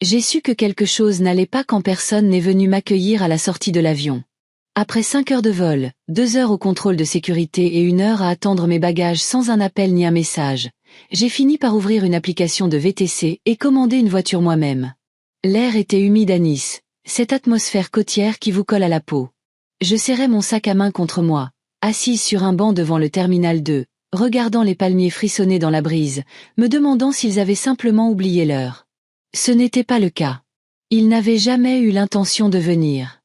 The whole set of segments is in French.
J'ai su que quelque chose n'allait pas quand personne n'est venu m'accueillir à la sortie de l'avion. Après 5 heures de vol, 2 heures au contrôle de sécurité et 1 heure à attendre mes bagages sans un appel ni un message, j'ai fini par ouvrir une application de VTC et commander une voiture moi-même. L'air était humide à Nice, cette atmosphère côtière qui vous colle à la peau. Je serrais mon sac à main contre moi, assise sur un banc devant le terminal 2, regardant les palmiers frissonner dans la brise, me demandant s'ils avaient simplement oublié l'heure. Ce n'était pas le cas. Ils n'avaient jamais eu l'intention de venir.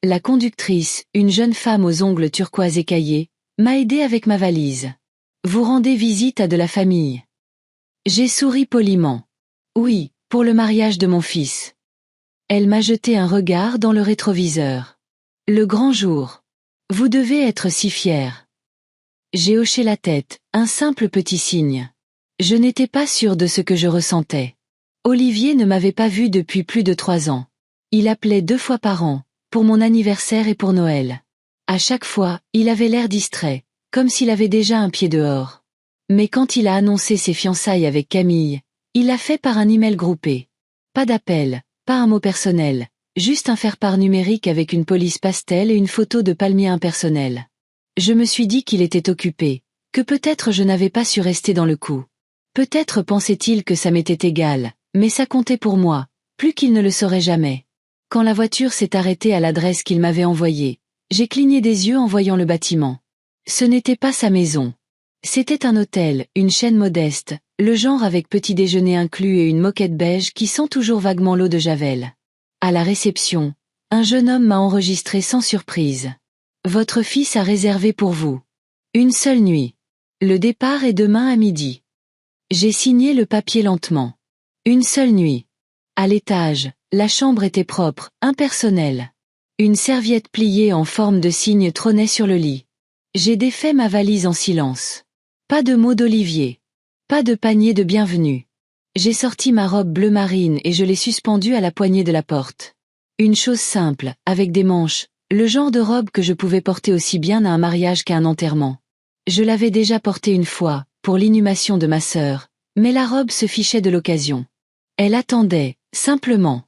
La conductrice, une jeune femme aux ongles turquoise écaillés, m'a aidé avec ma valise. Vous rendez visite à de la famille. J'ai souri poliment. Oui, pour le mariage de mon fils. Elle m'a jeté un regard dans le rétroviseur. Le grand jour. Vous devez être si fier. J'ai hoché la tête, un simple petit signe. Je n'étais pas sûre de ce que je ressentais. Olivier ne m'avait pas vue depuis plus de 3 ans. Il appelait 2 fois par an, pour mon anniversaire et pour Noël. À chaque fois, il avait l'air distrait, comme s'il avait déjà un pied dehors. Mais quand il a annoncé ses fiançailles avec Camille, il l'a fait par un email groupé. Pas d'appel, pas un mot personnel, juste un faire-part numérique avec une police pastel et une photo de palmier impersonnel. Je me suis dit qu'il était occupé, que peut-être je n'avais pas su rester dans le coup. Peut-être pensait-il que ça m'était égal, mais ça comptait pour moi, plus qu'il ne le saurait jamais. Quand la voiture s'est arrêtée à l'adresse qu'il m'avait envoyée, j'ai cligné des yeux en voyant le bâtiment. Ce n'était pas sa maison. C'était un hôtel, une chaîne modeste, le genre avec petit déjeuner inclus et une moquette beige qui sent toujours vaguement l'eau de Javel. À la réception, un jeune homme m'a enregistré sans surprise. Votre fils a réservé pour vous. Une seule nuit. Le départ est demain à midi. J'ai signé le papier lentement. Une seule nuit. À l'étage, la chambre était propre, impersonnelle. Une serviette pliée en forme de cygne trônait sur le lit. J'ai défait ma valise en silence. Pas de mots d'Olivier. Pas de panier de bienvenue. J'ai sorti ma robe bleu marine et je l'ai suspendue à la poignée de la porte. Une chose simple, avec des manches, le genre de robe que je pouvais porter aussi bien à un mariage qu'à un enterrement. Je l'avais déjà portée une fois, pour l'inhumation de ma sœur, mais la robe se fichait de l'occasion. Elle attendait, simplement.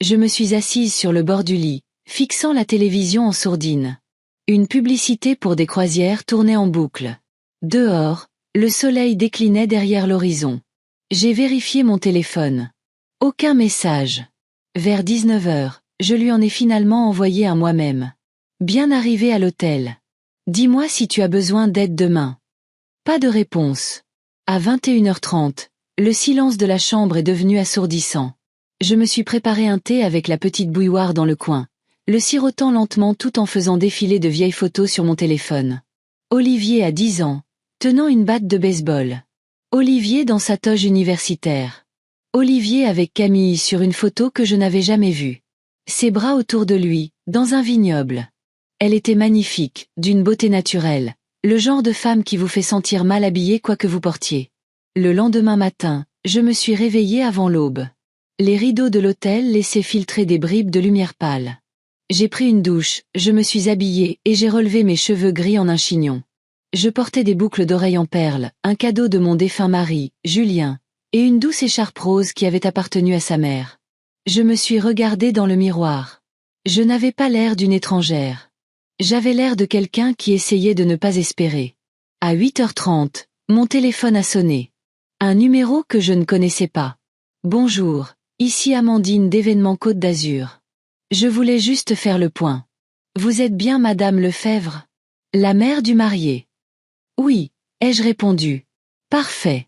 Je me suis assise sur le bord du lit, fixant la télévision en sourdine. Une publicité pour des croisières tournait en boucle. Dehors, le soleil déclinait derrière l'horizon. J'ai vérifié mon téléphone. Aucun message. Vers 19 heures, je lui en ai finalement envoyé un moi-même. Bien arrivé à l'hôtel. Dis-moi si tu as besoin d'aide demain. Pas de réponse. À 21h30, le silence de la chambre est devenu assourdissant. Je me suis préparé un thé avec la petite bouilloire dans le coin, le sirotant lentement tout en faisant défiler de vieilles photos sur mon téléphone. Olivier a 10 ans, tenant une batte de baseball. Olivier dans sa toge universitaire. Olivier avec Camille sur une photo que je n'avais jamais vue. Ses bras autour de lui, dans un vignoble. Elle était magnifique, d'une beauté naturelle, le genre de femme qui vous fait sentir mal habillé quoi que vous portiez. Le lendemain matin, je me suis réveillée avant l'aube. Les rideaux de l'hôtel laissaient filtrer des bribes de lumière pâle. J'ai pris une douche, je me suis habillée et j'ai relevé mes cheveux gris en un chignon. Je portais des boucles d'oreilles en perles, un cadeau de mon défunt mari, Julien, et une douce écharpe rose qui avait appartenu à sa mère. Je me suis regardée dans le miroir. Je n'avais pas l'air d'une étrangère. J'avais l'air de quelqu'un qui essayait de ne pas espérer. À 8h30, mon téléphone a sonné. Un numéro que je ne connaissais pas. Bonjour, ici Amandine d'Événement Côte d'Azur. Je voulais juste faire le point. Vous êtes bien Madame Lefebvre? La mère du marié. Oui, ai-je répondu. Parfait.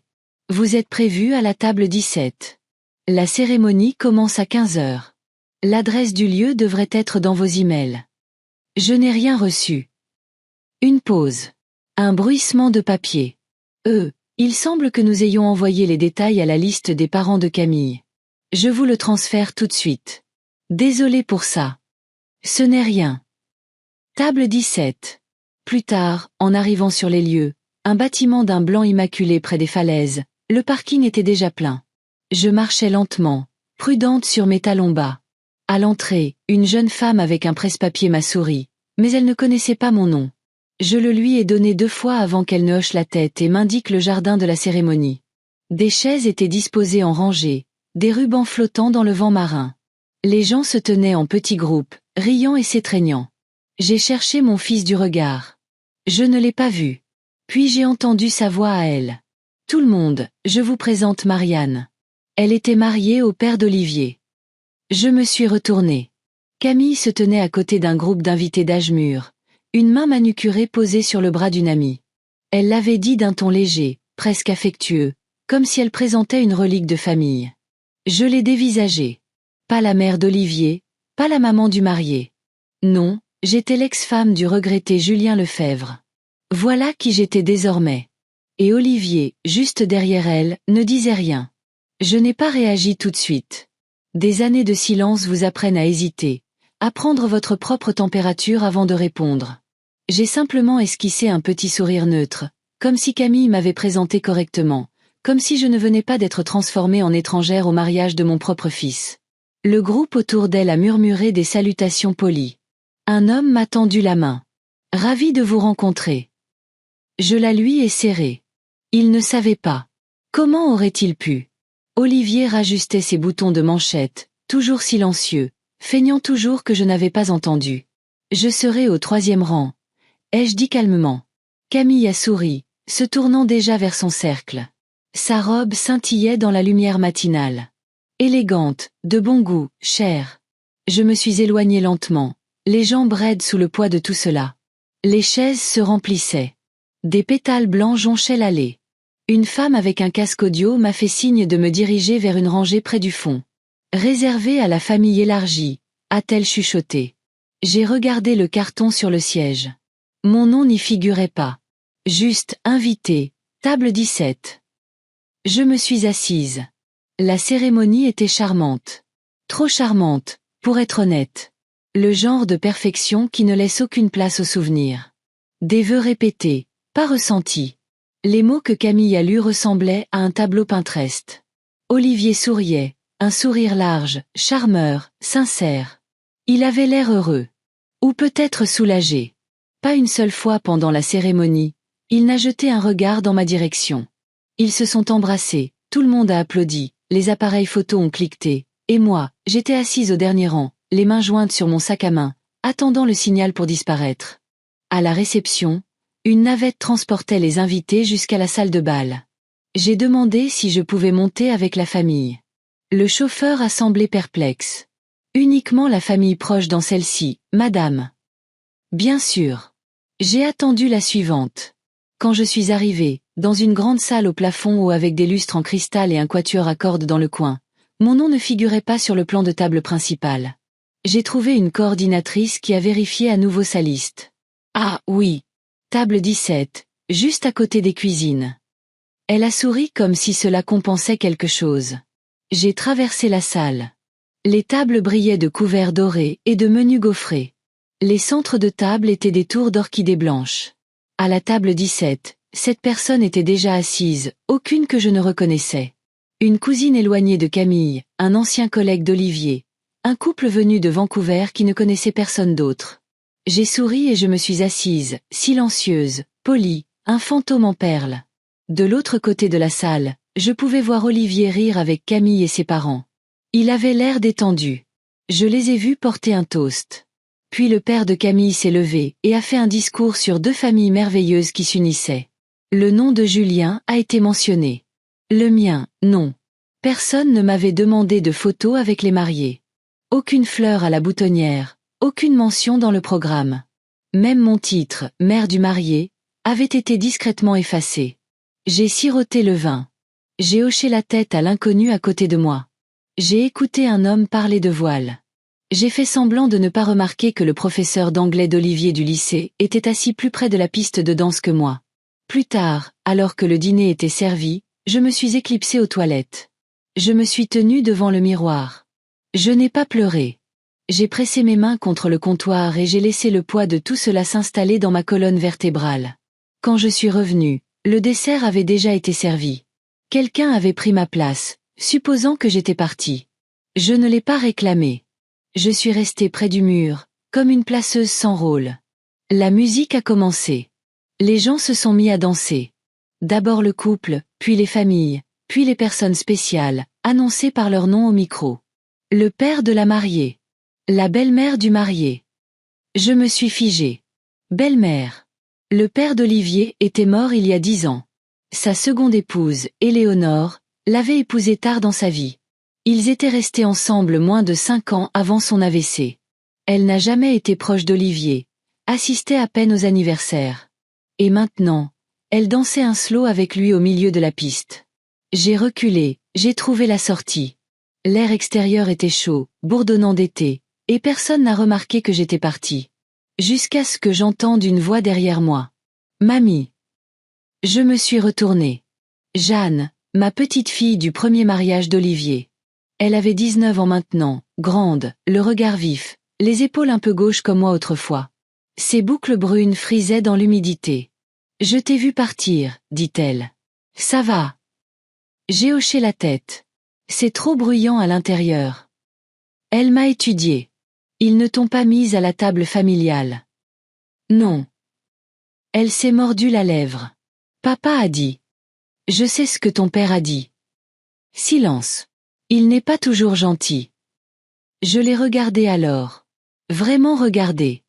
Vous êtes prévue à la table 17. La cérémonie commence à 15h. L'adresse du lieu devrait être dans vos emails. Je n'ai rien reçu. Une pause. Un bruissement de papier. Il semble que nous ayons envoyé les détails à la liste des parents de Camille. Je vous le transfère tout de suite. Désolé pour ça. Ce n'est rien. Table 17. Plus tard, en arrivant sur les lieux, un bâtiment d'un blanc immaculé près des falaises, le parking était déjà plein. Je marchais lentement, prudente sur mes talons bas. À l'entrée, une jeune femme avec un presse-papier m'a souri, mais elle ne connaissait pas mon nom. Je le lui ai donné 2 fois avant qu'elle ne hoche la tête et m'indique le jardin de la cérémonie. Des chaises étaient disposées en rangées, des rubans flottants dans le vent marin. Les gens se tenaient en petits groupes, riant et s'étreignant. J'ai cherché mon fils du regard. Je ne l'ai pas vu. Puis j'ai entendu sa voix à elle. Tout le monde, je vous présente Marianne. Elle était mariée au père d'Olivier. Je me suis retournée. Camille se tenait à côté d'un groupe d'invités d'âge mûr, une main manucurée posée sur le bras d'une amie. Elle l'avait dit d'un ton léger, presque affectueux, comme si elle présentait une relique de famille. Je l'ai dévisagée. Pas la mère d'Olivier, pas la maman du marié. Non, j'étais l'ex-femme du regretté Julien Lefebvre. Voilà qui j'étais désormais. Et Olivier, juste derrière elle, ne disait rien. Je n'ai pas réagi tout de suite. Des années de silence vous apprennent à hésiter, à prendre votre propre température avant de répondre. J'ai simplement esquissé un petit sourire neutre, comme si Camille m'avait présenté correctement, comme si je ne venais pas d'être transformée en étrangère au mariage de mon propre fils. Le groupe autour d'elle a murmuré des salutations polies. Un homme m'a tendu la main. Ravi de vous rencontrer. Je la lui ai serrée. Il ne savait pas. Comment aurait-il pu? Olivier rajustait ses boutons de manchette, toujours silencieux, feignant toujours que je n'avais pas entendu. Je serai au 3e rang, ai-je dit calmement. Camille a souri, se tournant déjà vers son cercle. Sa robe scintillait dans la lumière matinale. Élégante, de bon goût, chère. Je me suis éloignée lentement, les jambes raides sous le poids de tout cela. Les chaises se remplissaient. Des pétales blancs jonchaient l'allée. Une femme avec un casque audio m'a fait signe de me diriger vers une rangée près du fond. Réservée à la famille élargie, a-t-elle chuchoté. J'ai regardé le carton sur le siège. Mon nom n'y figurait pas. Juste, invité, table 17. Je me suis assise. La cérémonie était charmante. Trop charmante, pour être honnête. Le genre de perfection qui ne laisse aucune place au souvenir. Des vœux répétés, pas ressentis. Les mots que Camille a lus ressemblaient à un tableau Pinterest. Olivier souriait, un sourire large, charmeur, sincère. Il avait l'air heureux. Ou peut-être soulagé. Pas une seule fois pendant la cérémonie, il n'a jeté un regard dans ma direction. Ils se sont embrassés, tout le monde a applaudi, les appareils photos ont cliqueté, et moi, j'étais assise au dernier rang, les mains jointes sur mon sac à main, attendant le signal pour disparaître. À la réception, une navette transportait les invités jusqu'à la salle de bal. J'ai demandé si je pouvais monter avec la famille. Le chauffeur a semblé perplexe. Uniquement la famille proche dans celle-ci, madame. Bien sûr. J'ai attendu la suivante. Quand je suis arrivée, dans une grande salle au plafond haut avec des lustres en cristal et un quatuor à cordes dans le coin, mon nom ne figurait pas sur le plan de table principal. J'ai trouvé une coordinatrice qui a vérifié à nouveau sa liste. Ah, oui. Table 17, juste à côté des cuisines. Elle a souri comme si cela compensait quelque chose. J'ai traversé la salle. Les tables brillaient de couverts dorés et de menus gaufrés. Les centres de table étaient des tours d'orchidées blanches. À la table 17, 7 personnes étaient déjà assises, aucune que je ne reconnaissais. Une cousine éloignée de Camille, un ancien collègue d'Olivier, un couple venu de Vancouver qui ne connaissait personne d'autre. J'ai souri et je me suis assise, silencieuse, polie, un fantôme en perles. De l'autre côté de la salle, je pouvais voir Olivier rire avec Camille et ses parents. Il avait l'air détendu. Je les ai vus porter un toast. Puis le père de Camille s'est levé et a fait un discours sur 2 familles merveilleuses qui s'unissaient. Le nom de Julien a été mentionné. Le mien, non. Personne ne m'avait demandé de photos avec les mariés. Aucune fleur à la boutonnière. Aucune mention dans le programme. Même mon titre, mère du marié, avait été discrètement effacé. J'ai siroté le vin. J'ai hoché la tête à l'inconnu à côté de moi. J'ai écouté un homme parler de voile. J'ai fait semblant de ne pas remarquer que le professeur d'anglais d'Olivier du lycée était assis plus près de la piste de danse que moi. Plus tard, alors que le dîner était servi, je me suis éclipsée aux toilettes. Je me suis tenue devant le miroir. Je n'ai pas pleuré. J'ai pressé mes mains contre le comptoir et j'ai laissé le poids de tout cela s'installer dans ma colonne vertébrale. Quand je suis revenue, le dessert avait déjà été servi. Quelqu'un avait pris ma place, supposant que j'étais partie. Je ne l'ai pas réclamé. Je suis restée près du mur, comme une placeuse sans rôle. La musique a commencé. Les gens se sont mis à danser. D'abord le couple, puis les familles, puis les personnes spéciales, annoncés par leur nom au micro. Le père de la mariée. La belle-mère du marié. Je me suis figée. Belle-mère. Le père d'Olivier était mort il y a 10 ans. Sa seconde épouse, Éléonore, l'avait épousé tard dans sa vie. Ils étaient restés ensemble moins de 5 ans avant son AVC. Elle n'a jamais été proche d'Olivier, assistait à peine aux anniversaires. Et maintenant, elle dansait un slow avec lui au milieu de la piste. J'ai reculé, j'ai trouvé la sortie. L'air extérieur était chaud, bourdonnant d'été, et personne n'a remarqué que j'étais partie. Jusqu'à ce que j'entende une voix derrière moi. Mamie. Je me suis retournée. Jeanne, ma petite fille du premier mariage d'Olivier. Elle avait 19 ans maintenant, grande, le regard vif, les épaules un peu gauches comme moi autrefois. Ses boucles brunes frisaient dans l'humidité. Je t'ai vu partir, dit-elle. Ça va. J'ai hoché la tête. C'est trop bruyant à l'intérieur. Elle m'a étudiée. Ils ne t'ont pas mise à la table familiale. Non. Elle s'est mordue la lèvre. Papa a dit. Je sais ce que ton père a dit. Silence. Il n'est pas toujours gentil. Je l'ai regardé alors. Vraiment regardé.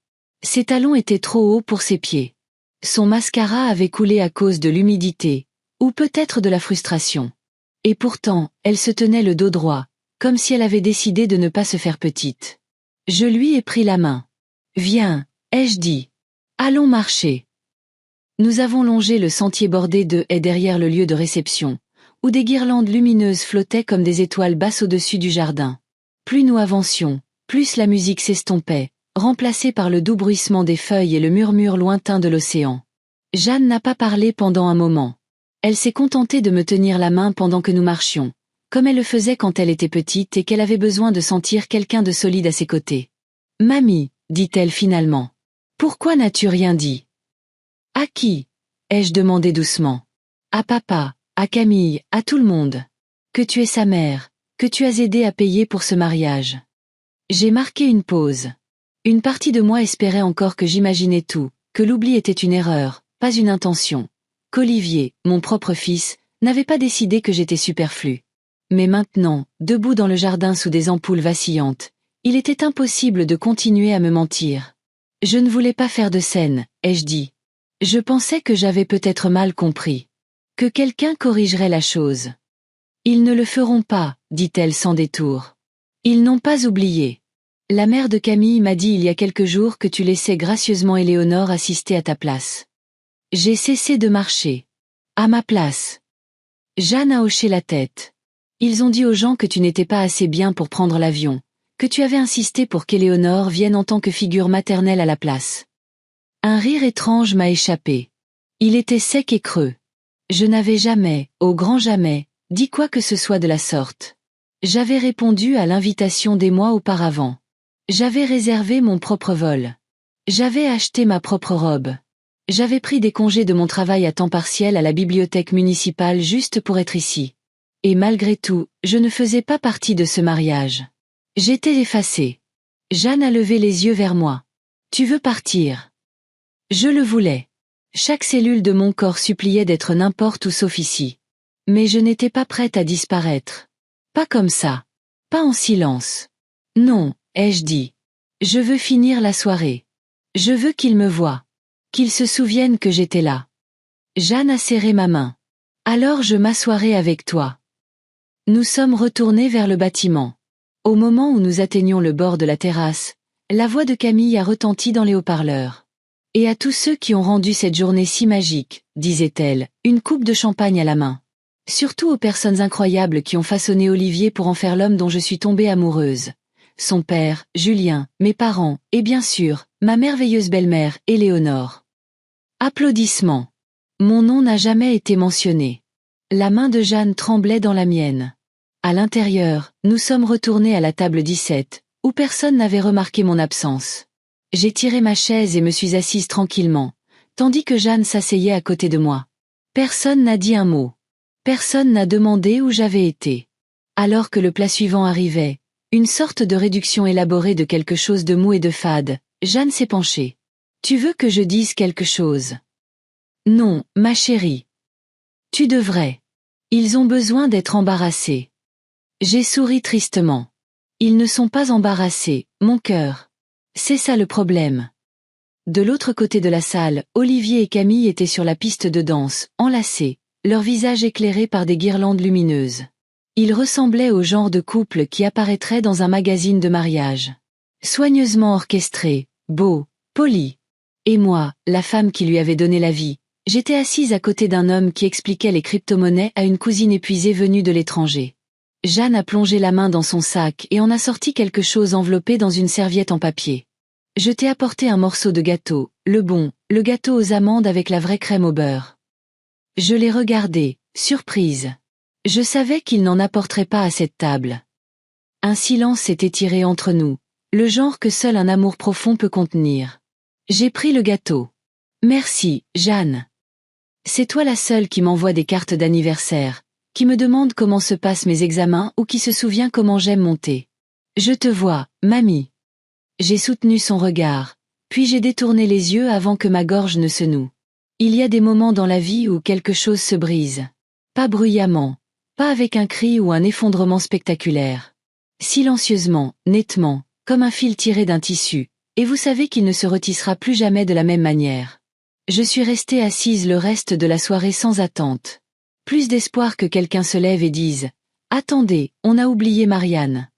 Ses talons étaient trop hauts pour ses pieds. Son mascara avait coulé à cause de l'humidité, ou peut-être de la frustration. Et pourtant, elle se tenait le dos droit, comme si elle avait décidé de ne pas se faire petite. Je lui ai pris la main. Viens, ai-je dit. Allons marcher. Nous avons longé le sentier bordé de haies derrière le lieu de réception, où des guirlandes lumineuses flottaient comme des étoiles basses au-dessus du jardin. Plus nous avancions, plus la musique s'estompait, remplacée par le doux bruissement des feuilles et le murmure lointain de l'océan. Jeanne n'a pas parlé pendant un moment. Elle s'est contentée de me tenir la main pendant que nous marchions, comme elle le faisait quand elle était petite et qu'elle avait besoin de sentir quelqu'un de solide à ses côtés. « Mamie, dit-elle finalement. Pourquoi n'as-tu rien dit ? » « À qui ? Ai-je demandé doucement. « À papa, à Camille, à tout le monde. Que tu es sa mère, que tu as aidé à payer pour ce mariage. » J'ai marqué une pause. Une partie de moi espérait encore que j'imaginais tout, que l'oubli était une erreur, pas une intention, qu'Olivier, mon propre fils, n'avait pas décidé que j'étais superflue. Mais maintenant, debout dans le jardin sous des ampoules vacillantes, il était impossible de continuer à me mentir. Je ne voulais pas faire de scène, ai-je dit. Je pensais que j'avais peut-être mal compris. Que quelqu'un corrigerait la chose. Ils ne le feront pas, dit-elle sans détour. Ils n'ont pas oublié. La mère de Camille m'a dit il y a quelques jours que tu laissais gracieusement Éléonore assister à ta place. J'ai cessé de marcher. À ma place. Jeanne a hoché la tête. Ils ont dit aux gens que tu n'étais pas assez bien pour prendre l'avion, que tu avais insisté pour qu'Éléonore vienne en tant que figure maternelle à la place. Un rire étrange m'a échappé. Il était sec et creux. Je n'avais jamais, au grand jamais, dit quoi que ce soit de la sorte. J'avais répondu à l'invitation des mois auparavant. J'avais réservé mon propre vol. J'avais acheté ma propre robe. J'avais pris des congés de mon travail à temps partiel à la bibliothèque municipale juste pour être ici. Et malgré tout, je ne faisais pas partie de ce mariage. J'étais effacée. Jeanne a levé les yeux vers moi. Tu veux partir ? Je le voulais. Chaque cellule de mon corps suppliait d'être n'importe où sauf ici. Mais je n'étais pas prête à disparaître. Pas comme ça. Pas en silence. Non, ai-je dit. Je veux finir la soirée. Je veux qu'il me voie. Qu'il se souvienne que j'étais là. Jeanne a serré ma main. Alors je m'assoirai avec toi. Nous sommes retournés vers le bâtiment. Au moment où nous atteignions le bord de la terrasse, la voix de Camille a retenti dans les haut-parleurs. Et à tous ceux qui ont rendu cette journée si magique, disait-elle, une coupe de champagne à la main. Surtout aux personnes incroyables qui ont façonné Olivier pour en faire l'homme dont je suis tombée amoureuse. Son père, Julien, mes parents, et bien sûr, ma merveilleuse belle-mère, Éléonore. Applaudissements. Mon nom n'a jamais été mentionné. La main de Jeanne tremblait dans la mienne. À l'intérieur, nous sommes retournés à la table 17, où personne n'avait remarqué mon absence. J'ai tiré ma chaise et me suis assise tranquillement, tandis que Jeanne s'asseyait à côté de moi. Personne n'a dit un mot. Personne n'a demandé où j'avais été. Alors que le plat suivant arrivait, une sorte de réduction élaborée de quelque chose de mou et de fade, Jeanne s'est penchée. Tu veux que je dise quelque chose ? Non, ma chérie. Tu devrais. Ils ont besoin d'être embarrassés. J'ai souri tristement. Ils ne sont pas embarrassés, mon cœur. C'est ça le problème. De l'autre côté de la salle, Olivier et Camille étaient sur la piste de danse, enlacés, leurs visages éclairés par des guirlandes lumineuses. Ils ressemblaient au genre de couple qui apparaîtrait dans un magazine de mariage. Soigneusement orchestré, beau, poli. Et moi, la femme qui lui avait donné la vie, j'étais assise à côté d'un homme qui expliquait les crypto-monnaies à une cousine épuisée venue de l'étranger. Jeanne a plongé la main dans son sac et en a sorti quelque chose enveloppé dans une serviette en papier. Je t'ai apporté un morceau de gâteau, le bon, le gâteau aux amandes avec la vraie crème au beurre. Je l'ai regardé, surprise. Je savais qu'il n'en apporterait pas à cette table. Un silence s'est étiré entre nous, le genre que seul un amour profond peut contenir. J'ai pris le gâteau. Merci, Jeanne. C'est toi la seule qui m'envoie des cartes d'anniversaire, qui me demande comment se passent mes examens ou qui se souvient comment j'aime mon thé. Je te vois, mamie. J'ai soutenu son regard, puis j'ai détourné les yeux avant que ma gorge ne se noue. Il y a des moments dans la vie où quelque chose se brise. Pas bruyamment, pas avec un cri ou un effondrement spectaculaire. Silencieusement, nettement, comme un fil tiré d'un tissu, et vous savez qu'il ne se retissera plus jamais de la même manière. Je suis restée assise le reste de la soirée sans attente. Plus d'espoir que quelqu'un se lève et dise « Attendez, on a oublié Marianne ».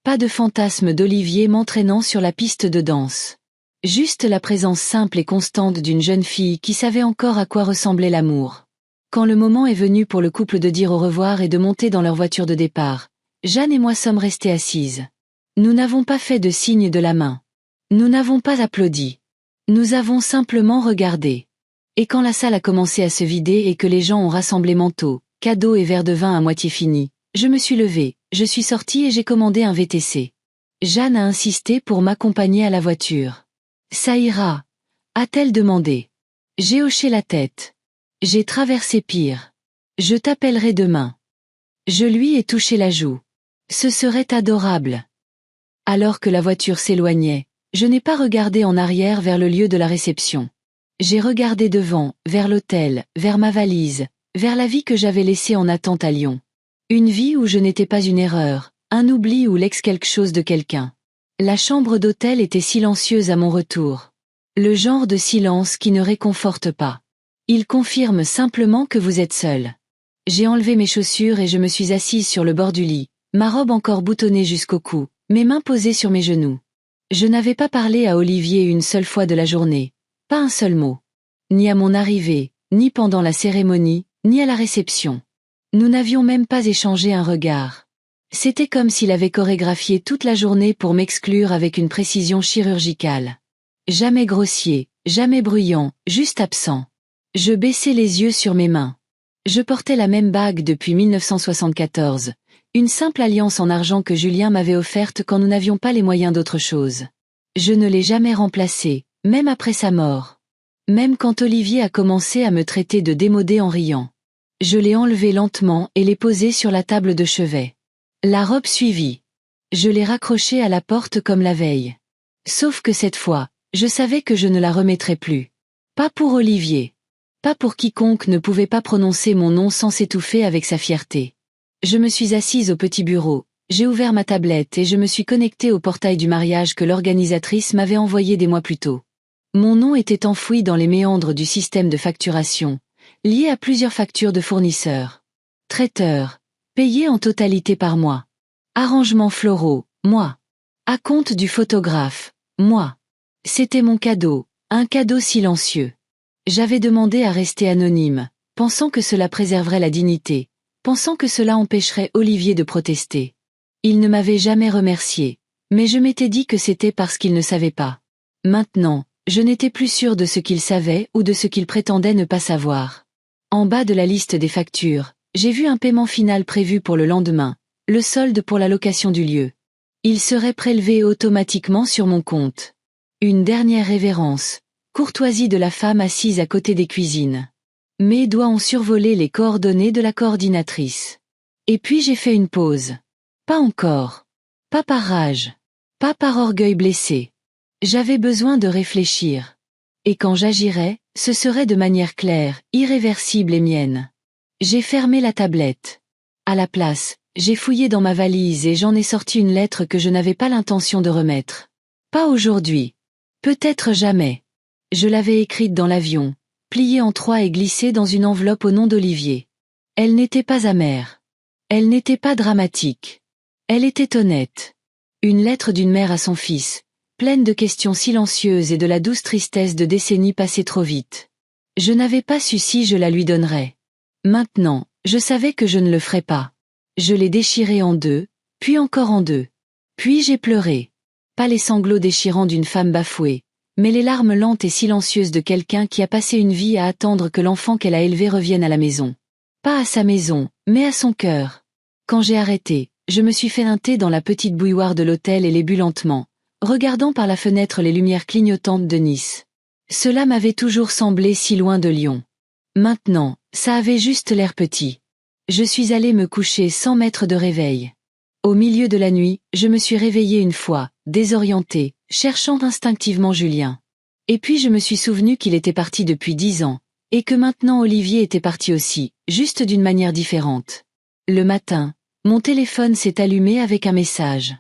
Pas de fantasme d'Olivier m'entraînant sur la piste de danse. Juste la présence simple et constante d'une jeune fille qui savait encore à quoi ressemblait l'amour. Quand le moment est venu pour le couple de dire au revoir et de monter dans leur voiture de départ, Jeanne et moi sommes restées assises. Nous n'avons pas fait de signe de la main. Nous n'avons pas applaudi. Nous avons simplement regardé. Et quand la salle a commencé à se vider et que les gens ont rassemblé manteaux, cadeaux et verres de vin à moitié finis, je me suis levée, je suis sortie et j'ai commandé un VTC. Jeanne a insisté pour m'accompagner à la voiture. Ça ira, a-t-elle demandé. J'ai hoché la tête. J'ai traversé pire. Je t'appellerai demain. Je lui ai touché la joue. Ce serait adorable. Alors que la voiture s'éloignait, je n'ai pas regardé en arrière vers le lieu de la réception. J'ai regardé devant, vers l'hôtel, vers ma valise, vers la vie que j'avais laissée en attente à Lyon. Une vie où je n'étais pas une erreur, un oubli ou l'ex quelque chose de quelqu'un. La chambre d'hôtel était silencieuse à mon retour. Le genre de silence qui ne réconforte pas. Il confirme simplement que vous êtes seul. J'ai enlevé mes chaussures et je me suis assise sur le bord du lit, ma robe encore boutonnée jusqu'au cou, mes mains posées sur mes genoux. Je n'avais pas parlé à Olivier une seule fois de la journée, pas un seul mot. Ni à mon arrivée, ni pendant la cérémonie, ni à la réception. Nous n'avions même pas échangé un regard. C'était comme s'il avait chorégraphié toute la journée pour m'exclure avec une précision chirurgicale. Jamais grossier, jamais bruyant, juste absent. Je baissais les yeux sur mes mains. Je portais la même bague depuis 1974, une simple alliance en argent que Julien m'avait offerte quand nous n'avions pas les moyens d'autre chose. Je ne l'ai jamais remplacée, même après sa mort. Même quand Olivier a commencé à me traiter de démodée en riant. Je l'ai enlevée lentement et l'ai posée sur la table de chevet. La robe suivit. Je l'ai raccrochée à la porte comme la veille. Sauf que cette fois, je savais que je ne la remettrais plus. Pas pour Olivier. Pas pour quiconque ne pouvait pas prononcer mon nom sans s'étouffer avec sa fierté. Je me suis assise au petit bureau, j'ai ouvert ma tablette et je me suis connectée au portail du mariage que l'organisatrice m'avait envoyé des mois plus tôt. Mon nom était enfoui dans les méandres du système de facturation, lié à plusieurs factures de fournisseurs. Traiteurs, payés en totalité par mois. Arrangements floraux, moi. Acompte du photographe, moi. C'était mon cadeau, un cadeau silencieux. J'avais demandé à rester anonyme, pensant que cela préserverait la dignité, pensant que cela empêcherait Olivier de protester. Il ne m'avait jamais remercié, mais je m'étais dit que c'était parce qu'il ne savait pas. Maintenant, je n'étais plus sûre de ce qu'il savait ou de ce qu'il prétendait ne pas savoir. En bas de la liste des factures, j'ai vu un paiement final prévu pour le lendemain, le solde pour la location du lieu. Il serait prélevé automatiquement sur mon compte. Une dernière révérence, courtoisie de la femme assise à côté des cuisines. Mes doigts ont survolé les coordonnées de la coordinatrice. Et puis j'ai fait une pause. Pas encore. Pas par rage. Pas par orgueil blessé. J'avais besoin de réfléchir. Et quand j'agirais, ce serait de manière claire, irréversible et mienne. J'ai fermé la tablette. À la place, J'ai fouillé dans ma valise et j'en ai sorti une lettre que je n'avais pas l'intention de remettre. Pas aujourd'hui. Peut-être jamais. Je l'avais écrite dans l'avion, pliée en 3 et glissée dans une enveloppe au nom d'Olivier. Elle n'était pas amère. Elle n'était pas dramatique. Elle était honnête. Une lettre d'une mère à son fils, pleine de questions silencieuses et de la douce tristesse de décennies passées trop vite. Je n'avais pas su si je la lui donnerais. Maintenant, je savais que je ne le ferais pas. Je l'ai déchirée en 2, puis encore en 2. Puis j'ai pleuré. Pas les sanglots déchirants d'une femme bafouée, mais les larmes lentes et silencieuses de quelqu'un qui a passé une vie à attendre que l'enfant qu'elle a élevé revienne à la maison. Pas à sa maison, mais à son cœur. Quand j'ai arrêté, je me suis fait teinter dans la petite bouilloire de l'hôtel et les bu lentement, regardant par la fenêtre les lumières clignotantes de Nice. Cela m'avait toujours semblé si loin de Lyon. Maintenant, ça avait juste l'air petit. Je suis allée me coucher sans mettre de réveil. Au milieu de la nuit, je me suis réveillée une fois, désorientée, cherchant instinctivement Julien. Et puis je me suis souvenu qu'il était parti depuis 10 ans, et que maintenant Olivier était parti aussi, juste d'une manière différente. Le matin, mon téléphone s'est allumé avec un message.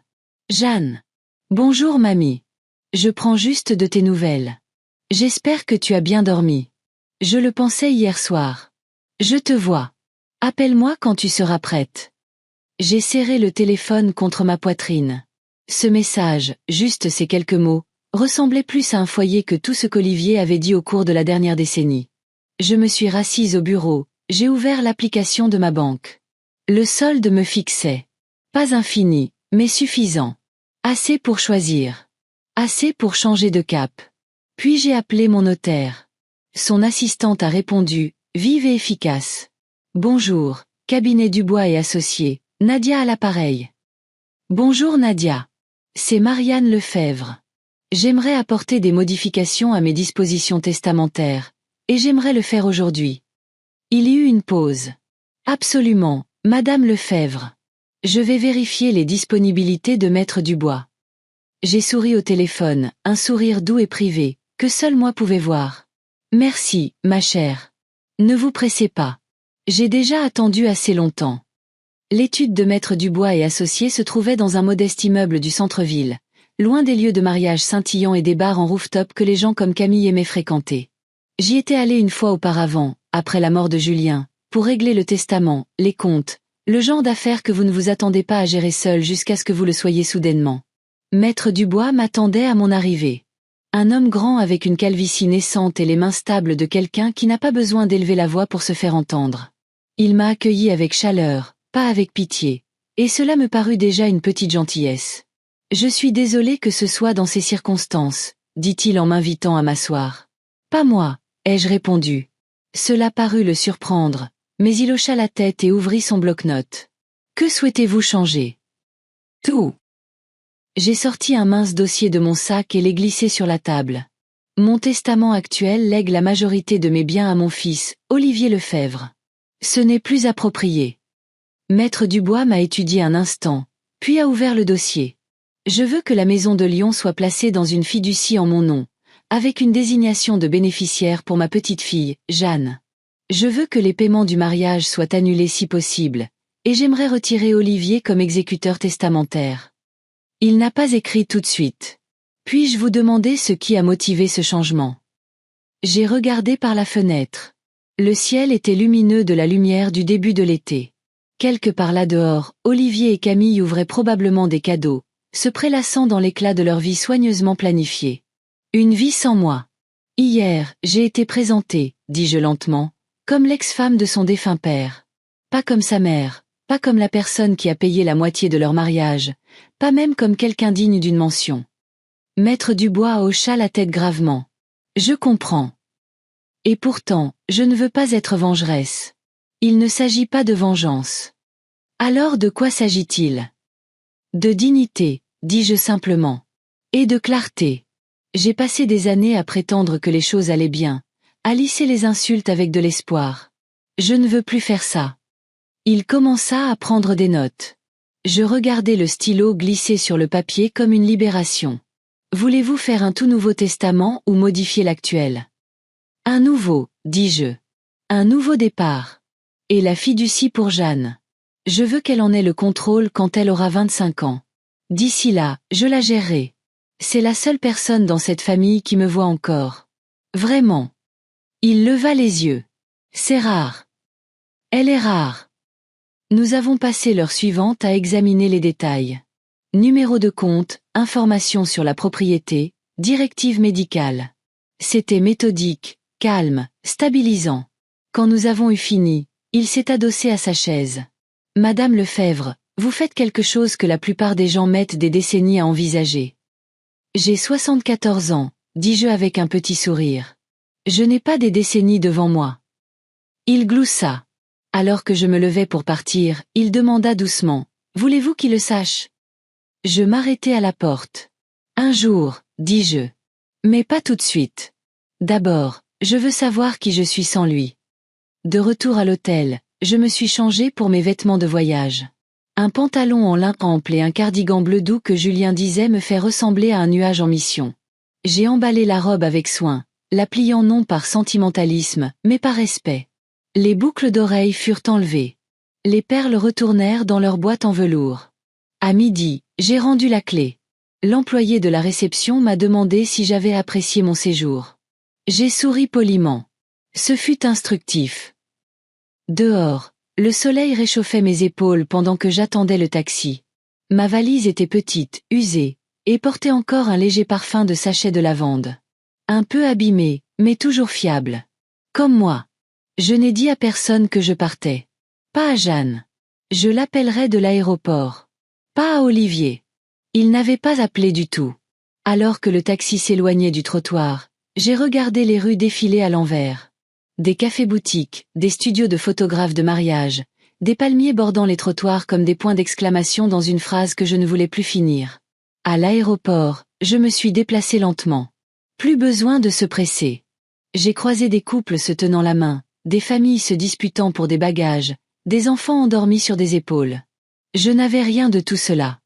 Jeanne. Bonjour mamie. Je prends juste de tes nouvelles. J'espère que tu as bien dormi. Je le pensais hier soir. Je te vois. Appelle-moi quand tu seras prête. J'ai serré le téléphone contre ma poitrine. Ce message, juste ces quelques mots, ressemblait plus à un foyer que tout ce qu'Olivier avait dit au cours de la dernière décennie. Je me suis rassise au bureau, j'ai ouvert l'application de ma banque. Le solde me fixait. Pas infini, mais suffisant. Assez pour choisir. Assez pour changer de cap. Puis j'ai appelé mon notaire. Son assistante a répondu, vive et efficace. Bonjour, cabinet Dubois et Associés, Nadia à l'appareil. Bonjour Nadia. C'est Marianne Lefebvre. J'aimerais apporter des modifications à mes dispositions testamentaires, et j'aimerais le faire aujourd'hui. Il y eut une pause. Absolument, Madame Lefebvre. Je vais vérifier les disponibilités de Maître Dubois. J'ai souri au téléphone, un sourire doux et privé, que seul moi pouvais voir. Merci, ma chère. Ne vous pressez pas. J'ai déjà attendu assez longtemps. L'étude de Maître Dubois et Associés se trouvait dans un modeste immeuble du centre-ville, loin des lieux de mariage scintillants et des bars en rooftop que les gens comme Camille aimaient fréquenter. J'y étais allée une fois auparavant, après la mort de Julien, pour régler le testament, les comptes, le genre d'affaires que vous ne vous attendez pas à gérer seul jusqu'à ce que vous le soyez soudainement. Maître Dubois m'attendait à mon arrivée. Un homme grand avec une calvitie naissante et les mains stables de quelqu'un qui n'a pas besoin d'élever la voix pour se faire entendre. Il m'a accueilli avec chaleur, pas avec pitié, et cela me parut déjà une petite gentillesse. Je suis désolé que ce soit dans ces circonstances, dit-il en m'invitant à m'asseoir. Pas moi, ai-je répondu. Cela parut le surprendre, mais il hocha la tête et ouvrit son bloc-notes. Que souhaitez-vous changer? Tout. J'ai sorti un mince dossier de mon sac et l'ai glissé sur la table. Mon testament actuel lègue la majorité de mes biens à mon fils, Olivier Lefebvre. Ce n'est plus approprié. Maître Dubois m'a étudié un instant, puis a ouvert le dossier. Je veux que la maison de Lyon soit placée dans une fiducie en mon nom, avec une désignation de bénéficiaire pour ma petite fille, Jeanne. Je veux que les paiements du mariage soient annulés si possible, et j'aimerais retirer Olivier comme exécuteur testamentaire. Il n'a pas écrit tout de suite. Puis-je vous demander ce qui a motivé ce changement? J'ai regardé par la fenêtre. Le ciel était lumineux de la lumière du début de l'été. Quelque part là dehors, Olivier et Camille ouvraient probablement des cadeaux, se prélassant dans l'éclat de leur vie soigneusement planifiée. Une vie sans moi. Hier, j'ai été présentée, dis-je lentement, comme l'ex-femme de son défunt père. Pas comme sa mère, pas comme la personne qui a payé la moitié de leur mariage, pas même comme quelqu'un digne d'une mention. Maître Dubois hocha la tête gravement. Je comprends. Et pourtant, je ne veux pas être vengeresse. Il ne s'agit pas de vengeance. Alors de quoi s'agit-il? De dignité, dis-je simplement. Et de clarté. J'ai passé des années à prétendre que les choses allaient bien, à lisser les insultes avec de l'espoir. Je ne veux plus faire ça. Il commença à prendre des notes. Je regardais le stylo glisser sur le papier comme une libération. Voulez-vous faire un tout nouveau testament ou modifier l'actuel? Un nouveau, dis-je. Un nouveau départ. Et la fiducie pour Jeanne. Je veux qu'elle en ait le contrôle quand elle aura 25 ans. D'ici là, je la gérerai. C'est la seule personne dans cette famille qui me voit encore. Vraiment. Il leva les yeux. C'est rare. Elle est rare. Nous avons passé l'heure suivante à examiner les détails. Numéro de compte, informations sur la propriété, directive médicale. C'était méthodique, calme, stabilisant. Quand nous avons eu fini, il s'est adossé à sa chaise. Madame Lefebvre, vous faites quelque chose que la plupart des gens mettent des décennies à envisager. J'ai 74 ans, dis-je avec un petit sourire. Je n'ai pas des décennies devant moi. Il gloussa. Alors que je me levais pour partir, il demanda doucement, « Voulez-vous qu'il le sache ?» Je m'arrêtai à la porte. « Un jour, dis-je. Mais pas tout de suite. D'abord, je veux savoir qui je suis sans lui. » De retour à l'hôtel, je me suis changé pour mes vêtements de voyage. Un pantalon en lin ample et un cardigan bleu doux que Julien disait me fait ressembler à un nuage en mission. J'ai emballé la robe avec soin, la pliant non par sentimentalisme, mais par respect. Les boucles d'oreilles furent enlevées. Les perles retournèrent dans leur boîte en velours. À midi, j'ai rendu la clé. L'employé de la réception m'a demandé si j'avais apprécié mon séjour. J'ai souri poliment. Ce fut instructif. Dehors, le soleil réchauffait mes épaules pendant que j'attendais le taxi. Ma valise était petite, usée, et portait encore un léger parfum de sachet de lavande. Un peu abîmé, mais toujours fiable. Comme moi. Je n'ai dit à personne que je partais. Pas à Jeanne. Je l'appellerai de l'aéroport. Pas à Olivier. Il n'avait pas appelé du tout. Alors que le taxi s'éloignait du trottoir, j'ai regardé les rues défiler à l'envers. Des cafés-boutiques, des studios de photographes de mariage, des palmiers bordant les trottoirs comme des points d'exclamation dans une phrase que je ne voulais plus finir. À l'aéroport, je me suis déplacé lentement. Plus besoin de se presser. J'ai croisé des couples se tenant la main, des familles se disputant pour des bagages, des enfants endormis sur des épaules. Je n'avais rien de tout cela.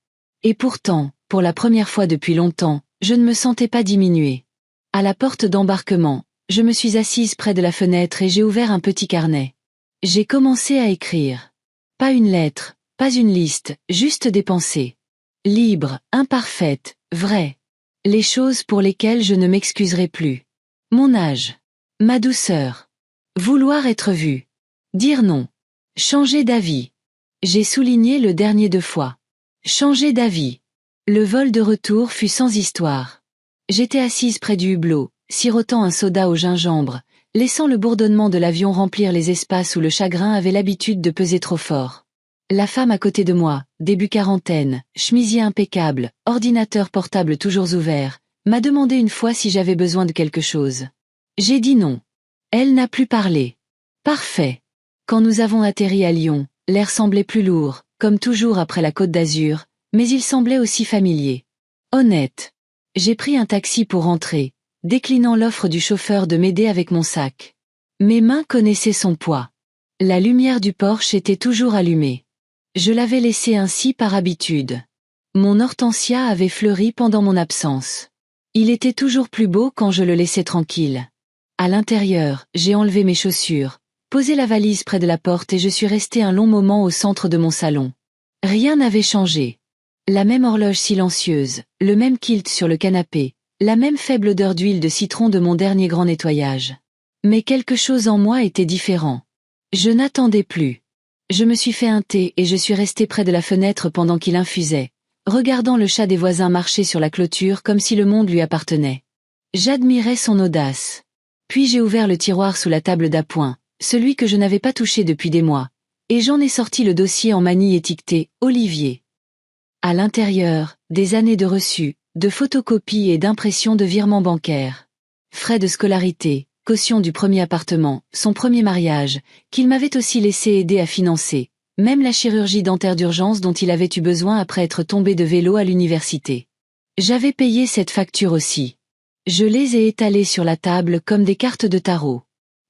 Et pourtant, pour la première fois depuis longtemps, je ne me sentais pas diminuée. À la porte d'embarquement, je me suis assise près de la fenêtre et j'ai ouvert un petit carnet. J'ai commencé à écrire. Pas une lettre, pas une liste, juste des pensées. Libres, imparfaites, vraies. Les choses pour lesquelles je ne m'excuserai plus. Mon âge. Ma douceur. Vouloir être vu. Dire non. Changer d'avis. J'ai souligné le dernier 2 fois. Changer d'avis. Le vol de retour fut sans histoire. J'étais assise près du hublot, sirotant un soda au gingembre, laissant le bourdonnement de l'avion remplir les espaces où le chagrin avait l'habitude de peser trop fort. La femme à côté de moi, début quarantaine, chemisier impeccable, ordinateur portable toujours ouvert, m'a demandé une fois si j'avais besoin de quelque chose. J'ai dit non. Elle n'a plus parlé. Parfait. Quand nous avons atterri à Lyon, l'air semblait plus lourd, comme toujours après la Côte d'Azur, mais il semblait aussi familier. Honnête. J'ai pris un taxi pour rentrer, déclinant l'offre du chauffeur de m'aider avec mon sac. Mes mains connaissaient son poids. La lumière du Porsche était toujours allumée. Je l'avais laissé ainsi par habitude. Mon hortensia avait fleuri pendant mon absence. Il était toujours plus beau quand je le laissais tranquille. À l'intérieur, j'ai enlevé mes chaussures, posé la valise près de la porte et je suis restée un long moment au centre de mon salon. Rien n'avait changé. La même horloge silencieuse, le même kilt sur le canapé, la même faible odeur d'huile de citron de mon dernier grand nettoyage. Mais quelque chose en moi était différent. Je n'attendais plus. Je me suis fait un thé et je suis restée près de la fenêtre pendant qu'il infusait, regardant le chat des voisins marcher sur la clôture comme si le monde lui appartenait. J'admirais son audace. Puis j'ai ouvert le tiroir sous la table d'appoint, celui que je n'avais pas touché depuis des mois, et j'en ai sorti le dossier en manille étiqueté « Olivier ». À l'intérieur, des années de reçus, de photocopies et d'impressions de virements bancaires. Frais de scolarité, caution du premier appartement, son premier mariage, qu'il m'avait aussi laissé aider à financer, même la chirurgie dentaire d'urgence dont il avait eu besoin après être tombé de vélo à l'université. J'avais payé cette facture aussi. Je les ai étalées sur la table comme des cartes de tarot.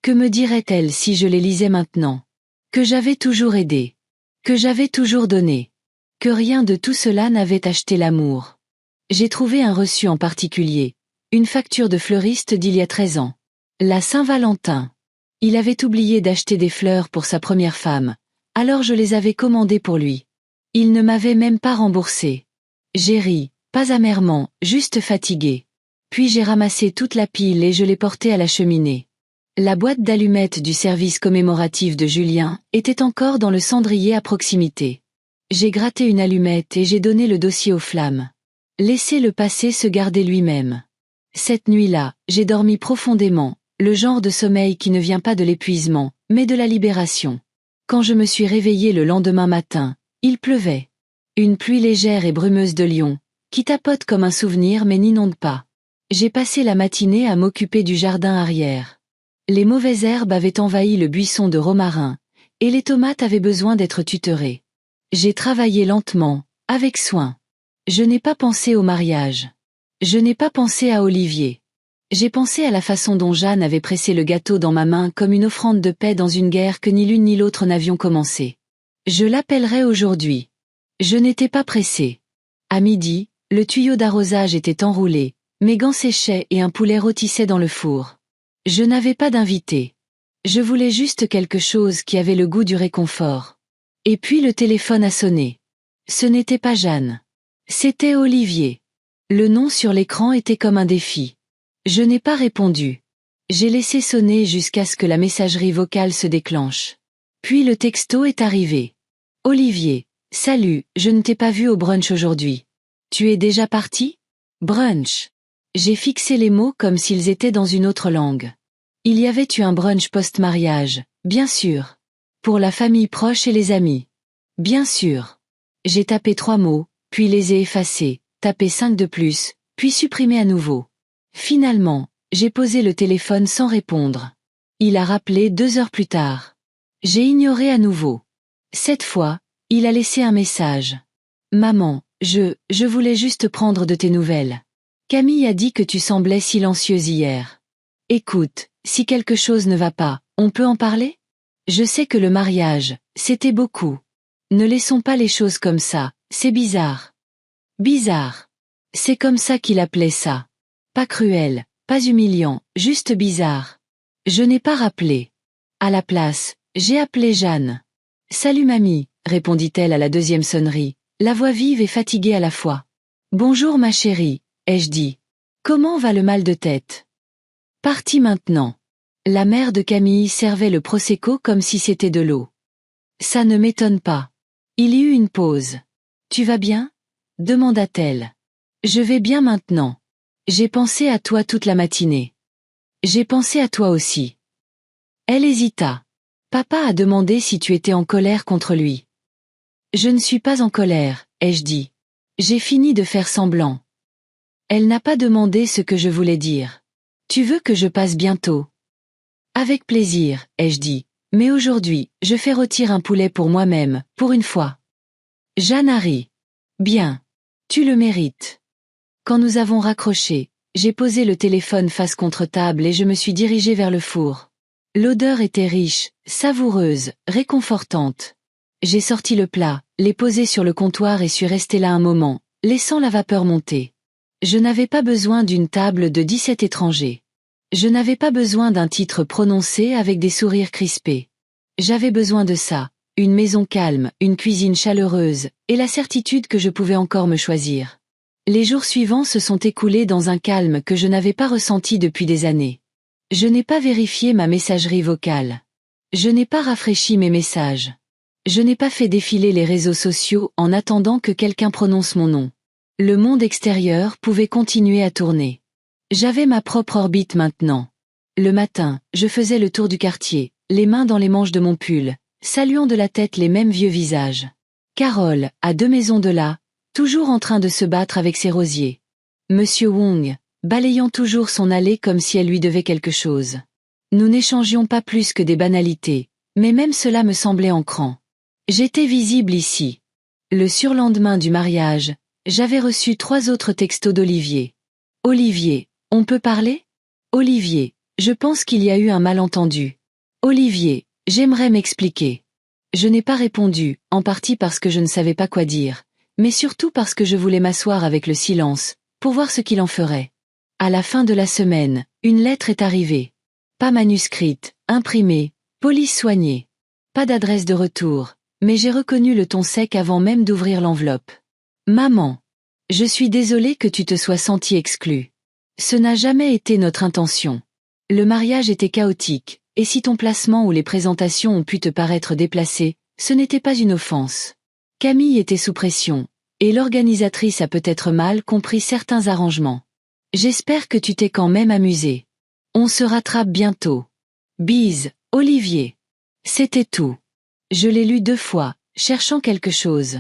Que me dirait-elle si je les lisais maintenant? Que j'avais toujours aidé. Que j'avais toujours donné. Que rien de tout cela n'avait acheté l'amour. J'ai trouvé un reçu en particulier, une facture de fleuriste d'il y a 13 ans. La Saint-Valentin. Il avait oublié d'acheter des fleurs pour sa première femme, Alors je les avais commandés pour lui. Il ne m'avait même pas remboursé. J'ai ri, pas amèrement, juste fatigué. Puis j'ai ramassé toute la pile et je l'ai portée à la cheminée. La boîte d'allumettes du service commémoratif de Julien était encore dans le cendrier à proximité. J'ai gratté une allumette et j'ai donné le dossier aux flammes. Laissez le passé se garder lui-même. Cette nuit-là, j'ai dormi profondément, le genre de sommeil qui ne vient pas de l'épuisement, mais de la libération. Quand je me suis réveillée le lendemain matin, il pleuvait. Une pluie légère et brumeuse de Lyon, qui tapote comme un souvenir mais n'inonde pas. J'ai passé la matinée à m'occuper du jardin arrière. Les mauvaises herbes avaient envahi le buisson de romarin, et les tomates avaient besoin d'être tutorées. J'ai travaillé lentement, avec soin. Je n'ai pas pensé au mariage. Je n'ai pas pensé à Olivier. J'ai pensé à la façon dont Jeanne avait pressé le gâteau dans ma main comme une offrande de paix dans une guerre que ni l'une ni l'autre n'avions commencé. Je l'appellerai aujourd'hui. Je n'étais pas pressée. À midi, le tuyau d'arrosage était enroulé, mes gants séchaient et un poulet rôtissait dans le four. Je n'avais pas d'invité. Je voulais juste quelque chose qui avait le goût du réconfort. Et puis le téléphone a sonné. Ce n'était pas Jeanne. C'était Olivier. Le nom sur l'écran était comme un défi. Je n'ai pas répondu. J'ai laissé sonner jusqu'à ce que la messagerie vocale se déclenche. Puis le texto est arrivé. Olivier, salut, je ne t'ai pas vu au brunch aujourd'hui. Tu es déjà parti? Brunch. J'ai fixé les mots comme s'ils étaient dans une autre langue. Il y avait eu un brunch post-mariage, bien sûr. Pour la famille proche et les amis. Bien sûr. J'ai tapé 3 mots, puis les ai effacés, tapé 5 de plus, puis supprimé à nouveau. Finalement, j'ai posé le téléphone sans répondre. Il a rappelé 2 heures plus tard. J'ai ignoré à nouveau. Cette fois, il a laissé un message. Maman, je voulais juste prendre de tes nouvelles. Camille a dit que tu semblais silencieuse hier. Écoute, si quelque chose ne va pas, on peut en parler? Je sais que le mariage, c'était beaucoup. Ne laissons pas les choses comme ça, c'est bizarre. Bizarre. C'est comme ça qu'il appelait ça. Pas cruel, pas humiliant, juste bizarre. Je n'ai pas rappelé. À la place, j'ai appelé Jeanne. Salut mamie, répondit-elle à la 2e sonnerie, la voix vive et fatiguée à la fois. Bonjour ma chérie, ai-je dit. Comment va le mal de tête? Parti maintenant. La mère de Camille servait le prosecco comme si c'était de l'eau. Ça ne m'étonne pas. Il y eut une pause. Tu vas bien? Demanda-t-elle. Je vais bien maintenant. J'ai pensé à toi toute la matinée. J'ai pensé à toi aussi. Elle hésita. Papa a demandé si tu étais en colère contre lui. Je ne suis pas en colère, ai-je dit. J'ai fini de faire semblant. Elle n'a pas demandé ce que je voulais dire. Tu veux que je passe bientôt? Avec plaisir, ai-je dit. Mais aujourd'hui, je fais rôtir un poulet pour moi-même, pour une fois. Jeanne a ri. Bien. Tu le mérites. Quand nous avons raccroché, j'ai posé le téléphone face contre table et je me suis dirigée vers le four. L'odeur était riche, savoureuse, réconfortante. J'ai sorti le plat, l'ai posé sur le comptoir et suis restée là un moment, laissant la vapeur monter. Je n'avais pas besoin d'une table de 17 étrangers. Je n'avais pas besoin d'un titre prononcé avec des sourires crispés. J'avais besoin de ça, une maison calme, une cuisine chaleureuse, et la certitude que je pouvais encore me choisir. Les jours suivants se sont écoulés dans un calme que je n'avais pas ressenti depuis des années. Je n'ai pas vérifié ma messagerie vocale. Je n'ai pas rafraîchi mes messages. Je n'ai pas fait défiler les réseaux sociaux en attendant que quelqu'un prononce mon nom. Le monde extérieur pouvait continuer à tourner. J'avais ma propre orbite maintenant. Le matin, je faisais le tour du quartier, les mains dans les manches de mon pull, saluant de la tête les mêmes vieux visages. Carole, à 2 maisons de là, toujours en train de se battre avec ses rosiers. Monsieur Wong, balayant toujours son allée comme si elle lui devait quelque chose. Nous n'échangions pas plus que des banalités, mais même cela me semblait ancrant. J'étais visible ici. Le surlendemain du mariage, j'avais reçu 3 autres textos d'Olivier. Olivier, on peut parler? Olivier, je pense qu'il y a eu un malentendu. Olivier, j'aimerais m'expliquer. Je n'ai pas répondu, en partie parce que je ne savais pas quoi dire, mais surtout parce que je voulais m'asseoir avec le silence, pour voir ce qu'il en ferait. À la fin de la semaine, une lettre est arrivée. Pas manuscrite, imprimée, police soignée. Pas d'adresse de retour, mais j'ai reconnu le ton sec avant même d'ouvrir l'enveloppe. Maman. Je suis désolée que tu te sois sentie exclue. Ce n'a jamais été notre intention. Le mariage était chaotique, et si ton placement ou les présentations ont pu te paraître déplacées, ce n'était pas une offense. Camille était sous pression, et l'organisatrice a peut-être mal compris certains arrangements. J'espère que tu t'es quand même amusé. On se rattrape bientôt. Bise, Olivier. C'était tout. Je l'ai lu 2 fois, cherchant quelque chose.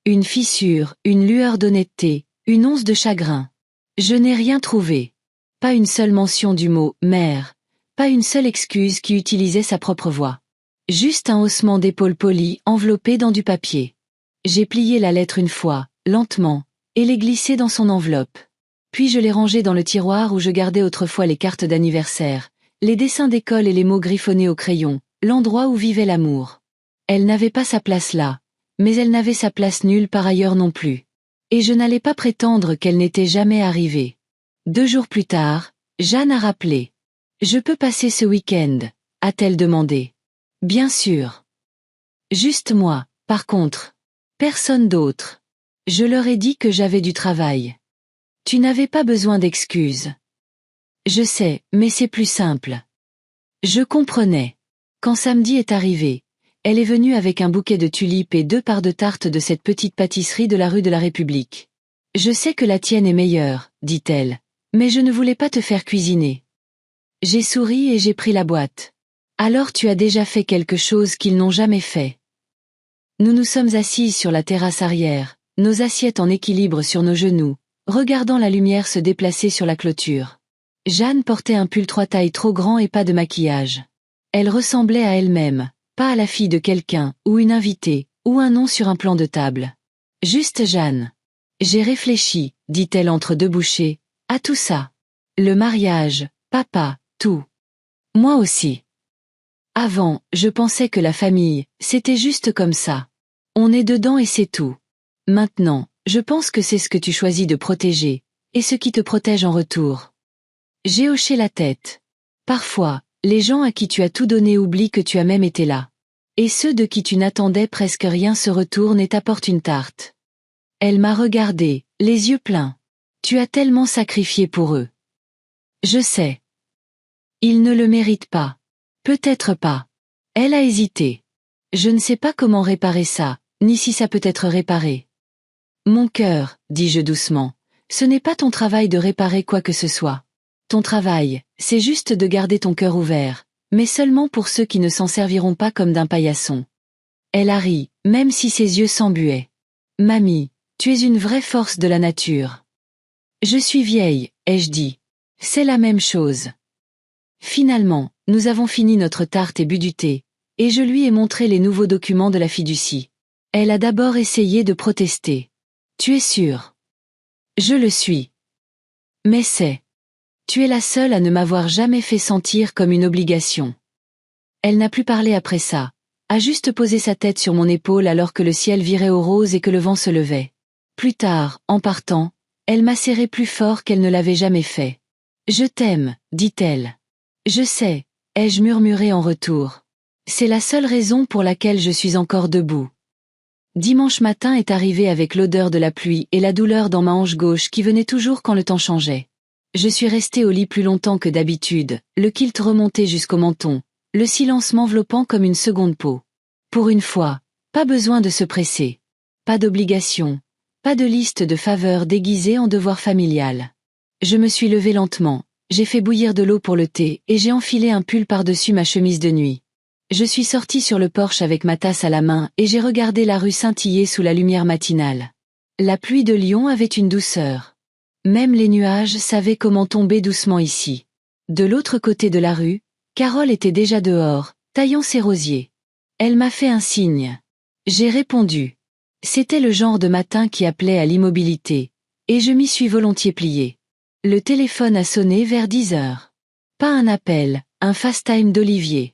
Une fissure, une lueur d'honnêteté, une once de chagrin. Je n'ai rien trouvé. Pas une seule mention du mot « mère », pas une seule excuse qui utilisait sa propre voix. Juste un haussement d'épaule poli enveloppé dans du papier. J'ai plié la lettre une fois, lentement, et l'ai glissée dans son enveloppe. Puis je l'ai rangée dans le tiroir où je gardais autrefois les cartes d'anniversaire, les dessins d'école et les mots griffonnés au crayon, l'endroit où vivait l'amour. Elle n'avait pas sa place là, mais elle n'avait sa place nulle part ailleurs non plus. Et je n'allais pas prétendre qu'elle n'était jamais arrivée. 2 jours plus tard, Jeanne a rappelé. « Je peux passer ce week-end » a-t-elle demandé. « Bien sûr. » Juste moi, par contre. Personne d'autre. Je leur ai dit que j'avais du travail. Tu n'avais pas besoin d'excuses. Je sais, mais c'est plus simple. Je comprenais. Quand samedi est arrivé, elle est venue avec un bouquet de tulipes et 2 parts de tarte de cette petite pâtisserie de la rue de la République. « Je sais que la tienne est meilleure, dit-elle, mais je ne voulais pas te faire cuisiner. » J'ai souri et j'ai pris la boîte. « Alors tu as déjà fait quelque chose qu'ils n'ont jamais fait. » Nous nous sommes assises sur la terrasse arrière, nos assiettes en équilibre sur nos genoux, regardant la lumière se déplacer sur la clôture. Jeanne portait un pull 3 tailles trop grand et pas de maquillage. Elle ressemblait à elle-même. Pas à la fille de quelqu'un, ou une invitée, ou un nom sur un plan de table. Juste Jeanne. J'ai réfléchi, dit-elle entre 2 bouchées, à tout ça. Le mariage, papa, tout. Moi aussi. Avant, je pensais que la famille, c'était juste comme ça. On est dedans et c'est tout. Maintenant, je pense que c'est ce que tu choisis de protéger, et ce qui te protège en retour. J'ai hoché la tête. Parfois, les gens à qui tu as tout donné oublient que tu as même été là. Et ceux de qui tu n'attendais presque rien se retournent et t'apportent une tarte. Elle m'a regardé, les yeux pleins. Tu as tellement sacrifié pour eux. Je sais. Ils ne le méritent pas. Peut-être pas. Elle a hésité. Je ne sais pas comment réparer ça, ni si ça peut être réparé. Mon cœur, dis-je doucement, ce n'est pas ton travail de réparer quoi que ce soit. Ton travail, c'est juste de garder ton cœur ouvert, mais seulement pour ceux qui ne s'en serviront pas comme d'un paillasson. Elle a ri, même si ses yeux s'embuaient. Mamie, tu es une vraie force de la nature. Je suis vieille, ai-je dit. C'est la même chose. Finalement, nous avons fini notre tarte et bu du thé, et je lui ai montré les nouveaux documents de la fiducie. Elle a d'abord essayé de protester. Tu es sûre? Je le suis. Mais c'est... Tu es la seule à ne m'avoir jamais fait sentir comme une obligation. Elle n'a plus parlé après ça, a juste posé sa tête sur mon épaule alors que le ciel virait au rose et que le vent se levait. Plus tard, en partant, elle m'a serré plus fort qu'elle ne l'avait jamais fait. Je t'aime, dit-elle. Je sais, ai-je murmuré en retour. C'est la seule raison pour laquelle je suis encore debout. Dimanche matin est arrivé avec l'odeur de la pluie et la douleur dans ma hanche gauche qui venait toujours quand le temps changeait. Je suis restée au lit plus longtemps que d'habitude, le kilt remonté jusqu'au menton, le silence m'enveloppant comme une seconde peau. Pour une fois, pas besoin de se presser. Pas d'obligation, pas de liste de faveurs déguisées en devoir familial. Je me suis levée lentement, j'ai fait bouillir de l'eau pour le thé et j'ai enfilé un pull par-dessus ma chemise de nuit. Je suis sortie sur le porche avec ma tasse à la main et j'ai regardé la rue scintiller sous la lumière matinale. La pluie de Lyon avait une douceur. Même les nuages savaient comment tomber doucement ici. De l'autre côté de la rue, Carole était déjà dehors, taillant ses rosiers. Elle m'a fait un signe. J'ai répondu. C'était le genre de matin qui appelait à l'immobilité, et je m'y suis volontiers pliée. Le téléphone a sonné vers 10 heures. Pas un appel, un FaceTime d'Olivier.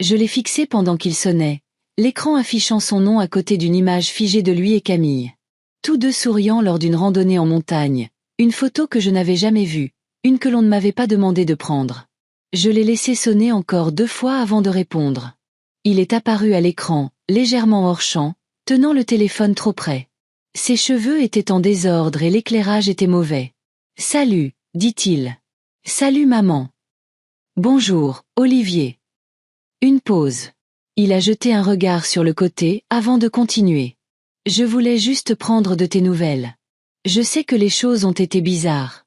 Je l'ai fixé pendant qu'il sonnait, l'écran affichant son nom à côté d'une image figée de lui et Camille. Tous 2 souriant lors d'une randonnée en montagne. Une photo que je n'avais jamais vue, une que l'on ne m'avait pas demandé de prendre. Je l'ai laissé sonner encore 2 fois avant de répondre. Il est apparu à l'écran, légèrement hors champ, tenant le téléphone trop près. Ses cheveux étaient en désordre et l'éclairage était mauvais. « Salut », dit-il. « Salut maman. »« Bonjour, Olivier. » Une pause. Il a jeté un regard sur le côté avant de continuer. « Je voulais juste prendre de tes nouvelles. Je sais que les choses ont été bizarres. »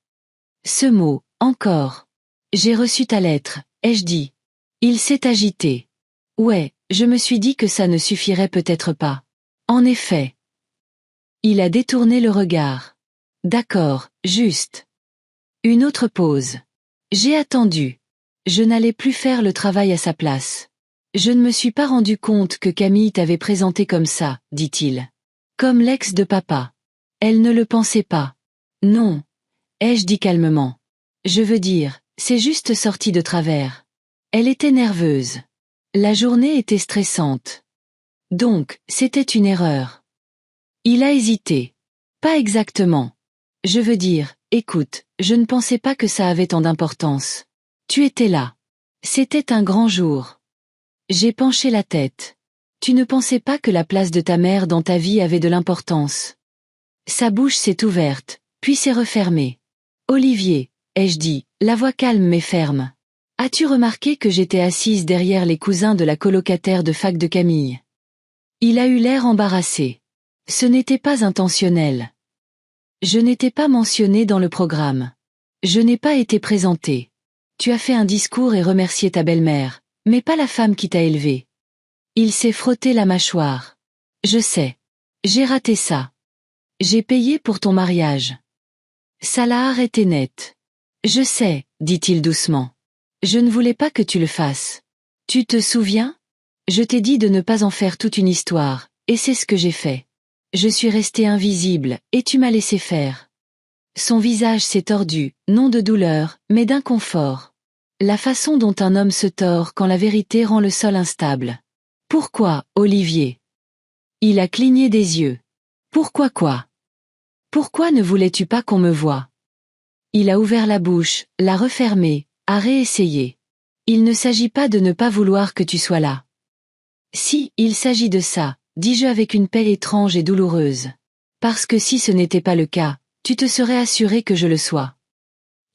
Ce mot, encore. « J'ai reçu ta lettre, ai-je dit. » Il s'est agité. « Ouais, je me suis dit que ça ne suffirait peut-être pas. » En effet. Il a détourné le regard. « D'accord, juste. » Une autre pause. J'ai attendu. Je n'allais plus faire le travail à sa place. Je ne me suis pas rendu compte que Camille t'avait présenté comme ça, dit-il. Comme l'ex de papa. Elle ne le pensait pas. Non, ai-je dit calmement. Je veux dire, c'est juste sorti de travers. Elle était nerveuse. La journée était stressante. Donc, c'était une erreur. Il a hésité. Pas exactement. Je veux dire, écoute, je ne pensais pas que ça avait tant d'importance. Tu étais là. C'était un grand jour. J'ai penché la tête. Tu ne pensais pas que la place de ta mère dans ta vie avait de l'importance. Sa bouche s'est ouverte, puis s'est refermée. Olivier, ai-je dit, la voix calme mais ferme. As-tu remarqué que j'étais assise derrière les cousins de la colocataire de fac de Camille? Il a eu l'air embarrassé. Ce n'était pas intentionnel. Je n'étais pas mentionnée dans le programme. Je n'ai pas été présentée. Tu as fait un discours et remercié ta belle-mère, mais pas la femme qui t'a élevée. Il s'est frotté la mâchoire. Je sais. J'ai raté ça. J'ai payé pour ton mariage. Ça l'a arrêté net. Je sais, dit-il doucement. Je ne voulais pas que tu le fasses. Tu te souviens? Je t'ai dit de ne pas en faire toute une histoire, et c'est ce que j'ai fait. Je suis restée invisible, et tu m'as laissé faire. Son visage s'est tordu, non de douleur, mais d'inconfort. La façon dont un homme se tord quand la vérité rend le sol instable. Pourquoi, Olivier? Il a cligné des yeux. Pourquoi quoi? Pourquoi ne voulais-tu pas qu'on me voie? Il a ouvert la bouche, l'a refermée, a réessayé. Il ne s'agit pas de ne pas vouloir que tu sois là. Si, il s'agit de ça, dis-je avec une paix étrange et douloureuse. Parce que si ce n'était pas le cas, tu te serais assuré que je le sois.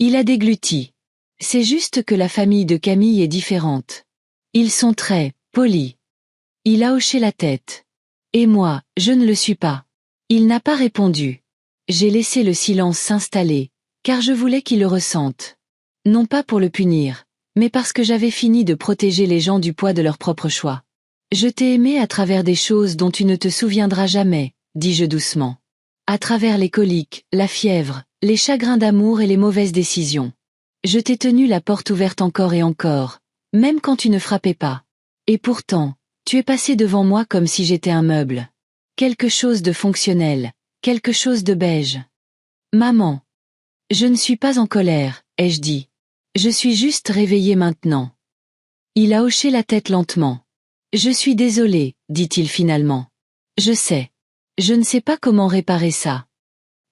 Il a dégluti. C'est juste que la famille de Camille est différente. Ils sont très polis. Il a hoché la tête. Et moi, je ne le suis pas. Il n'a pas répondu. J'ai laissé le silence s'installer, car je voulais qu'il le ressente. Non pas pour le punir, mais parce que j'avais fini de protéger les gens du poids de leur propre choix. Je t'ai aimé à travers des choses dont tu ne te souviendras jamais, dis-je doucement. À travers les coliques, la fièvre, les chagrins d'amour et les mauvaises décisions. Je t'ai tenu la porte ouverte encore et encore, même quand tu ne frappais pas. Et pourtant, tu es passé devant moi comme si j'étais un meuble. Quelque chose de fonctionnel, quelque chose de beige. Maman. Je ne suis pas en colère, ai-je dit. Je suis juste réveillée maintenant. Il a hoché la tête lentement. Je suis désolé, dit-il finalement. Je sais. Je ne sais pas comment réparer ça.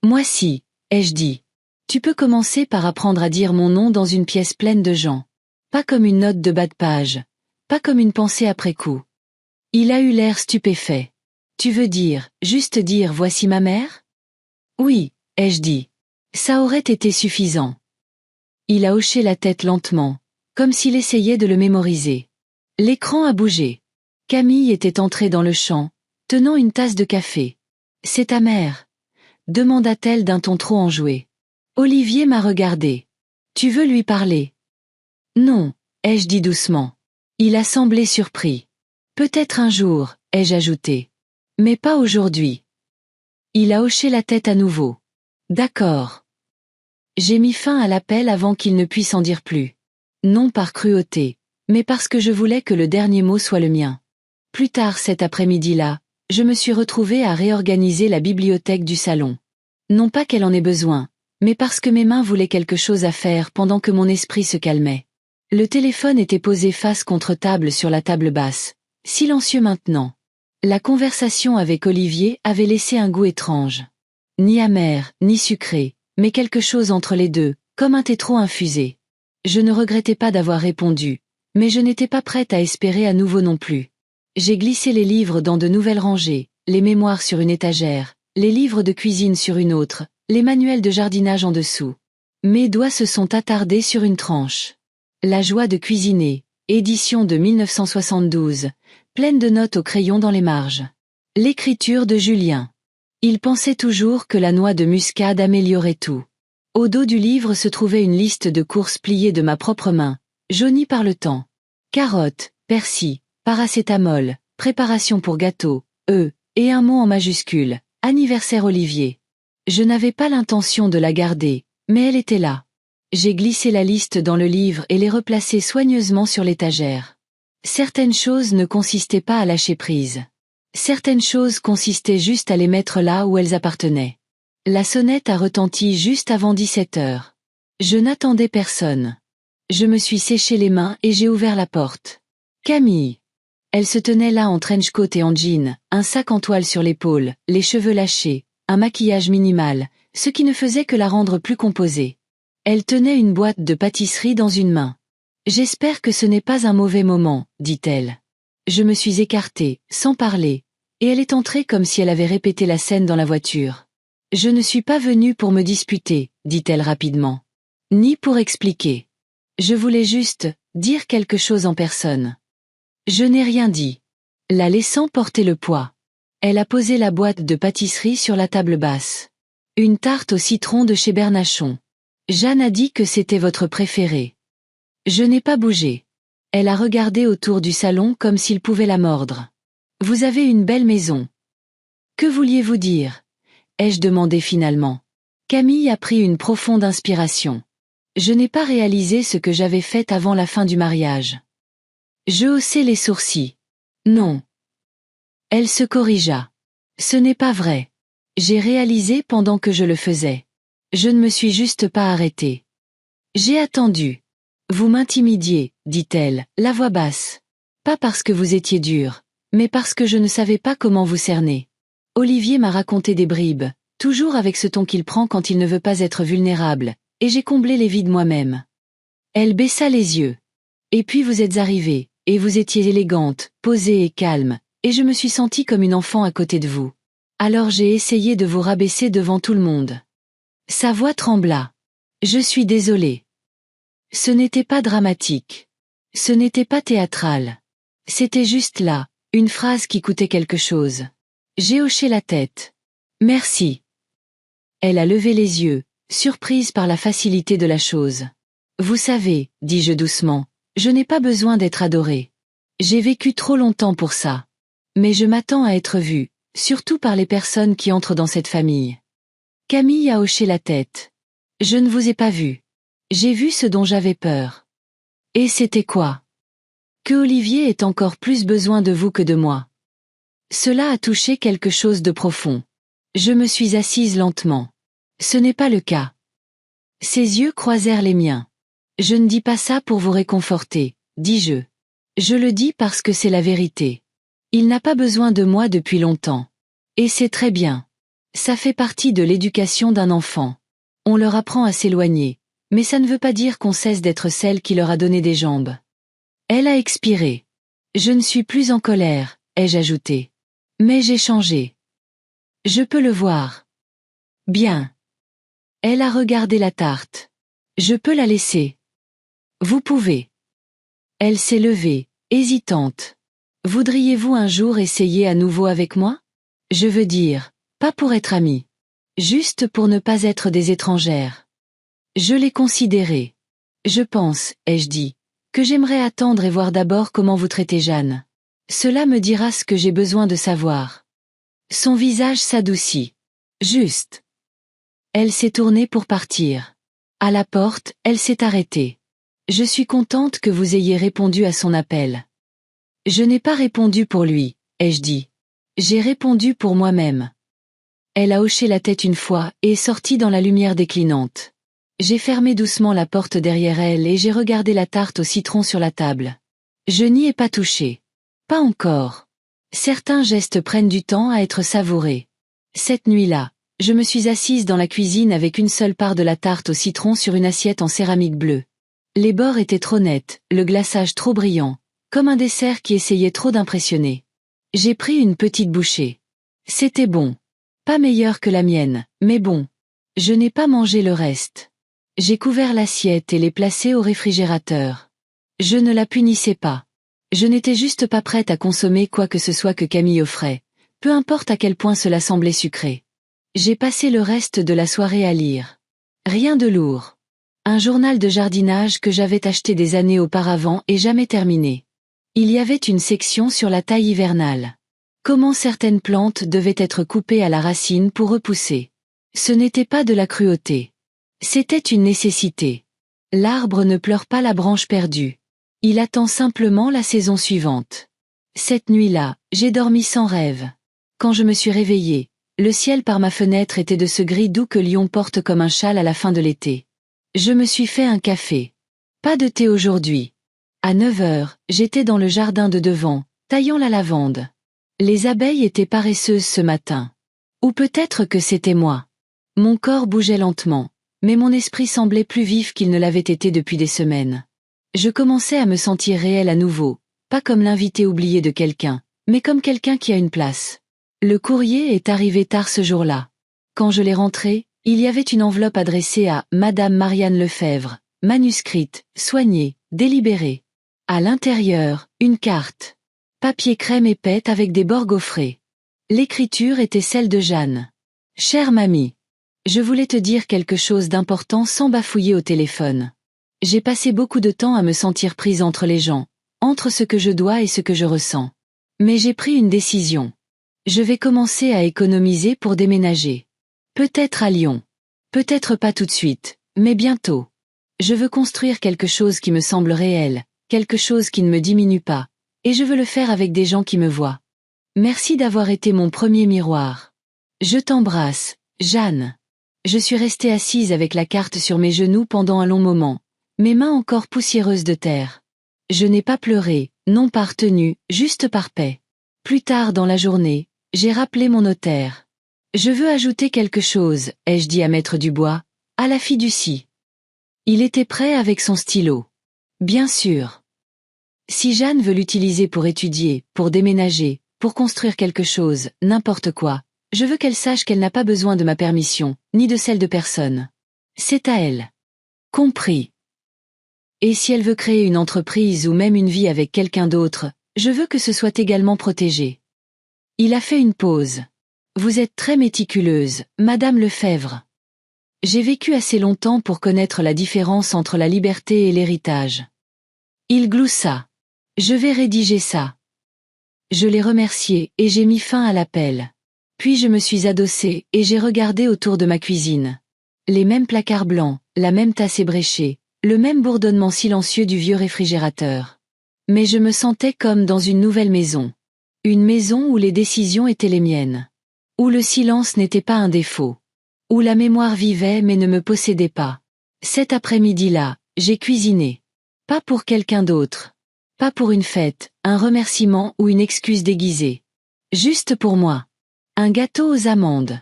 Moi si, ai-je dit. Tu peux commencer par apprendre à dire mon nom dans une pièce pleine de gens. Pas comme une note de bas de page. Pas comme une pensée après coup. Il a eu l'air stupéfait. Tu veux dire, juste dire voici ma mère? Oui, ai-je dit. Ça aurait été suffisant. Il a hoché la tête lentement, comme s'il essayait de le mémoriser. L'écran a bougé. Camille était entrée dans le champ, tenant une tasse de café. C'est ta mère? Demanda-t-elle d'un ton trop enjoué. Olivier m'a regardé. Tu veux lui parler? Non, ai-je dit doucement. Il a semblé surpris. Peut-être un jour, ai-je ajouté. Mais pas aujourd'hui. Il a hoché la tête à nouveau. D'accord. J'ai mis fin à l'appel avant qu'il ne puisse en dire plus. Non par cruauté, mais parce que je voulais que le dernier mot soit le mien. Plus tard cet après-midi-là, je me suis retrouvée à réorganiser la bibliothèque du salon. Non pas qu'elle en ait besoin, mais parce que mes mains voulaient quelque chose à faire pendant que mon esprit se calmait. Le téléphone était posé face contre table sur la table basse, silencieux maintenant. La conversation avec Olivier avait laissé un goût étrange. Ni amer, ni sucré, mais quelque chose entre les deux, comme un thé trop infusé. Je ne regrettais pas d'avoir répondu, mais je n'étais pas prête à espérer à nouveau non plus. J'ai glissé les livres dans de nouvelles rangées, les mémoires sur une étagère, les livres de cuisine sur une autre, les manuels de jardinage en dessous. Mes doigts se sont attardés sur une tranche. La joie de cuisiner, édition de 1972, pleine de notes au crayon dans les marges. L'écriture de Julien. Il pensait toujours que la noix de muscade améliorait tout. Au dos du livre se trouvait une liste de courses pliées de ma propre main, jaunie par le temps. Carottes, persil, paracétamol, préparation pour gâteau, et un mot en majuscule, anniversaire Olivier. Je n'avais pas l'intention de la garder, mais elle était là. J'ai glissé la liste dans le livre et l'ai replacée soigneusement sur l'étagère. Certaines choses ne consistaient pas à lâcher prise. Certaines choses consistaient juste à les mettre là où elles appartenaient. La sonnette a retenti juste avant 17 heures. Je n'attendais personne. Je me suis séché les mains et j'ai ouvert la porte. Camille. Elle se tenait là en trench-coat et en jean, un sac en toile sur l'épaule, les cheveux lâchés, un maquillage minimal, ce qui ne faisait que la rendre plus composée. Elle tenait une boîte de pâtisserie dans une main. « J'espère que ce n'est pas un mauvais moment, » dit-elle. Je me suis écartée, sans parler, et elle est entrée comme si elle avait répété la scène dans la voiture. « Je ne suis pas venue pour me disputer, » dit-elle rapidement. « Ni pour expliquer. Je voulais juste dire quelque chose en personne. » Je n'ai rien dit. La laissant porter le poids. Elle a posé la boîte de pâtisserie sur la table basse. Une tarte au citron de chez Bernachon. Jeanne a dit que c'était votre préféré. Je n'ai pas bougé. Elle a regardé autour du salon comme s'il pouvait la mordre. Vous avez une belle maison. Que vouliez-vous dire? Ai-je demandé finalement. Camille a pris une profonde inspiration. Je n'ai pas réalisé ce que j'avais fait avant la fin du mariage. Je haussai les sourcils. Non. Elle se corrigea. Ce n'est pas vrai. J'ai réalisé pendant que je le faisais. Je ne me suis juste pas arrêtée. J'ai attendu. Vous m'intimidiez, dit-elle, la voix basse. Pas parce que vous étiez dur, mais parce que je ne savais pas comment vous cerner. Olivier m'a raconté des bribes, toujours avec ce ton qu'il prend quand il ne veut pas être vulnérable, et j'ai comblé les vides moi-même. Elle baissa les yeux. Et puis vous êtes arrivée, et vous étiez élégante, posée et calme, et je me suis sentie comme une enfant à côté de vous. Alors j'ai essayé de vous rabaisser devant tout le monde. Sa voix trembla. Je suis désolée. Ce n'était pas dramatique. Ce n'était pas théâtral. C'était juste là, une phrase qui coûtait quelque chose. J'ai hoché la tête. Merci. Elle a levé les yeux, surprise par la facilité de la chose. Vous savez, dis-je doucement, je n'ai pas besoin d'être adorée. J'ai vécu trop longtemps pour ça. Mais je m'attends à être vue, surtout par les personnes qui entrent dans cette famille. Camille a hoché la tête. Je ne vous ai pas vu. J'ai vu ce dont j'avais peur. Et c'était quoi? Que Olivier ait encore plus besoin de vous que de moi. Cela a touché quelque chose de profond. Je me suis assise lentement. Ce n'est pas le cas. Ses yeux croisèrent les miens. Je ne dis pas ça pour vous réconforter, dis-je. Je le dis parce que c'est la vérité. Il n'a pas besoin de moi depuis longtemps. Et c'est très bien. Ça fait partie de l'éducation d'un enfant. On leur apprend à s'éloigner, mais ça ne veut pas dire qu'on cesse d'être celle qui leur a donné des jambes. Elle a expiré. Je ne suis plus en colère, ai-je ajouté. Mais j'ai changé. Je peux le voir. Bien. Elle a regardé la tarte. Je peux la laisser. Vous pouvez. Elle s'est levée, hésitante. Voudriez-vous un jour essayer à nouveau avec moi? Je veux dire, pas pour être amies. Juste pour ne pas être des étrangères. Je l'ai considéré. Je pense, ai-je dit, que j'aimerais attendre et voir d'abord comment vous traitez Jeanne. Cela me dira ce que j'ai besoin de savoir. Son visage s'adoucit. Juste. Elle s'est tournée pour partir. À la porte, elle s'est arrêtée. Je suis contente que vous ayez répondu à son appel. Je n'ai pas répondu pour lui, ai-je dit. J'ai répondu pour moi-même. Elle a hoché la tête une fois et est sortie dans la lumière déclinante. J'ai fermé doucement la porte derrière elle et j'ai regardé la tarte au citron sur la table. Je n'y ai pas touché. Pas encore. Certains gestes prennent du temps à être savourés. Cette nuit-là, je me suis assise dans la cuisine avec une seule part de la tarte au citron sur une assiette en céramique bleue. Les bords étaient trop nets, le glaçage trop brillant, comme un dessert qui essayait trop d'impressionner. J'ai pris une petite bouchée. C'était bon. Pas meilleur que la mienne, mais bon. Je n'ai pas mangé le reste. J'ai couvert l'assiette et l'ai placée au réfrigérateur. Je ne la punissais pas. Je n'étais juste pas prête à consommer quoi que ce soit que Camille offrait, peu importe à quel point cela semblait sucré. J'ai passé le reste de la soirée à lire. Rien de lourd. Un journal de jardinage que j'avais acheté des années auparavant et jamais terminé. Il y avait une section sur la taille hivernale. Comment certaines plantes devaient être coupées à la racine pour repousser. Ce n'était pas de la cruauté. C'était une nécessité. L'arbre ne pleure pas la branche perdue. Il attend simplement la saison suivante. Cette nuit-là, j'ai dormi sans rêve. Quand je me suis réveillée, le ciel par ma fenêtre était de ce gris doux que Lyon porte comme un châle à la fin de l'été. Je me suis fait un café. Pas de thé aujourd'hui. À 9 heures, j'étais dans le jardin de devant, taillant la lavande. Les abeilles étaient paresseuses ce matin. Ou peut-être que c'était moi. Mon corps bougeait lentement, mais mon esprit semblait plus vif qu'il ne l'avait été depuis des semaines. Je commençais à me sentir réelle à nouveau, pas comme l'invité oublié de quelqu'un, mais comme quelqu'un qui a une place. Le courrier est arrivé tard ce jour-là. Quand je l'ai rentré, il y avait une enveloppe adressée à Madame Marianne Lefebvre, manuscrite, soignée, délibérée. À l'intérieur, une carte. Papier crème épais avec des bords gaufrés. L'écriture était celle de Jeanne. Chère mamie, je voulais te dire quelque chose d'important sans bafouiller au téléphone. J'ai passé beaucoup de temps à me sentir prise entre les gens, entre ce que je dois et ce que je ressens. Mais j'ai pris une décision. Je vais commencer à économiser pour déménager. Peut-être à Lyon. Peut-être pas tout de suite, mais bientôt. Je veux construire quelque chose qui me semble réel, quelque chose qui ne me diminue pas, et je veux le faire avec des gens qui me voient. Merci d'avoir été mon premier miroir. Je t'embrasse, Jeanne. Je suis restée assise avec la carte sur mes genoux pendant un long moment, mes mains encore poussiéreuses de terre. Je n'ai pas pleuré, non par retenue, juste par paix. Plus tard dans la journée, j'ai rappelé mon notaire. Je veux ajouter quelque chose, ai-je dit à Maître Dubois, à la fiducie. Il était prêt avec son stylo. Bien sûr. Si Jeanne veut l'utiliser pour étudier, pour déménager, pour construire quelque chose, n'importe quoi, je veux qu'elle sache qu'elle n'a pas besoin de ma permission, ni de celle de personne. C'est à elle. Compris. Et si elle veut créer une entreprise ou même une vie avec quelqu'un d'autre, je veux que ce soit également protégé. Il a fait une pause. Vous êtes très méticuleuse, Madame Lefebvre. J'ai vécu assez longtemps pour connaître la différence entre la liberté et l'héritage. Il gloussa. Je vais rédiger ça. Je l'ai remercié et j'ai mis fin à l'appel. Puis je me suis adossée et j'ai regardé autour de ma cuisine. Les mêmes placards blancs, la même tasse ébréchée, le même bourdonnement silencieux du vieux réfrigérateur. Mais je me sentais comme dans une nouvelle maison. Une maison où les décisions étaient les miennes. Où le silence n'était pas un défaut. Où la mémoire vivait mais ne me possédait pas. Cet après-midi-là, j'ai cuisiné. Pas pour quelqu'un d'autre. Pas pour une fête, un remerciement ou une excuse déguisée. Juste pour moi. Un gâteau aux amandes.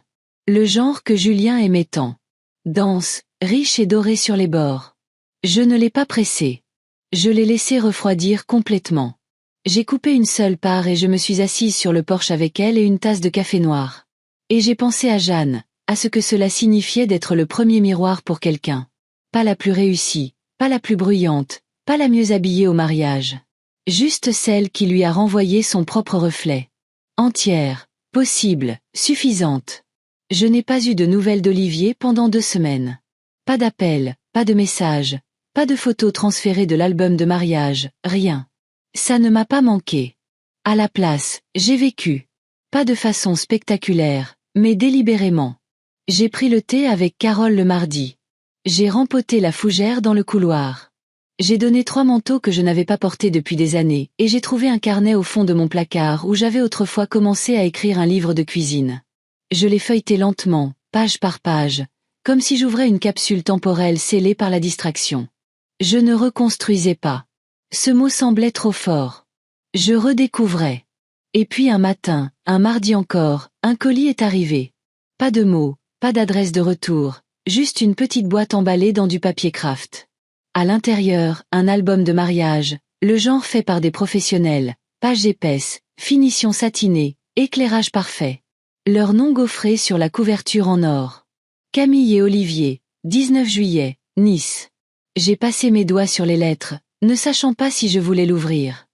Le genre que Julien aimait tant. Dense, riche et doré sur les bords. Je ne l'ai pas pressé. Je l'ai laissé refroidir complètement. J'ai coupé une seule part et je me suis assise sur le porche avec elle et une tasse de café noir. Et j'ai pensé à Jeanne, à ce que cela signifiait d'être le premier miroir pour quelqu'un. Pas la plus réussie, pas la plus bruyante, pas la mieux habillée au mariage. Juste celle qui lui a renvoyé son propre reflet. Entière, possible, suffisante. Je n'ai pas eu de nouvelles d'Olivier pendant 2 semaines. Pas d'appel, pas de message, pas de photos transférées de l'album de mariage, rien. Ça ne m'a pas manqué. À la place, j'ai vécu. Pas de façon spectaculaire, mais délibérément. J'ai pris le thé avec Carole le mardi. J'ai rempoté la fougère dans le couloir. J'ai donné 3 manteaux que je n'avais pas portés depuis des années, et j'ai trouvé un carnet au fond de mon placard où j'avais autrefois commencé à écrire un livre de cuisine. Je l'ai feuilleté lentement, page par page, comme si j'ouvrais une capsule temporelle scellée par la distraction. Je ne reconstruisais pas. Ce mot semblait trop fort. Je redécouvrais. Et puis un matin, un mardi encore, un colis est arrivé. Pas de mots, pas d'adresse de retour, juste une petite boîte emballée dans du papier craft. À l'intérieur, un album de mariage, le genre fait par des professionnels, page épaisse, finition satinée, éclairage parfait. Leur nom gaufré sur la couverture en or. Camille et Olivier, 19 juillet, Nice. J'ai passé mes doigts sur les lettres, ne sachant pas si je voulais l'ouvrir.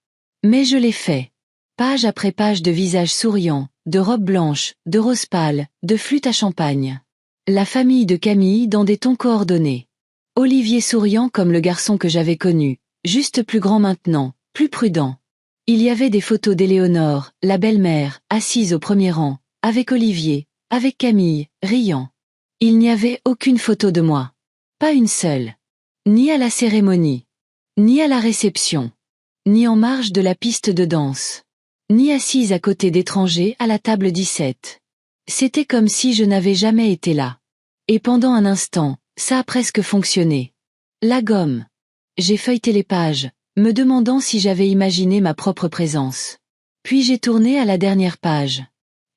Mais je l'ai fait. Page après page de visages souriants, de robes blanches, de roses pâles, de flûtes à champagne. La famille de Camille dans des tons coordonnés. Olivier souriant comme le garçon que j'avais connu, juste plus grand maintenant, plus prudent. Il y avait des photos d'Éléonore, la belle-mère, assise au premier rang, avec Olivier, avec Camille, riant. Il n'y avait aucune photo de moi. Pas une seule. Ni à la cérémonie. Ni à la réception. Ni en marge de la piste de danse. Ni assise à côté d'étrangers à la table 17. C'était comme si je n'avais jamais été là. Et pendant un instant, ça a presque fonctionné. La gomme. J'ai feuilleté les pages, me demandant si j'avais imaginé ma propre présence. Puis j'ai tourné à la dernière page.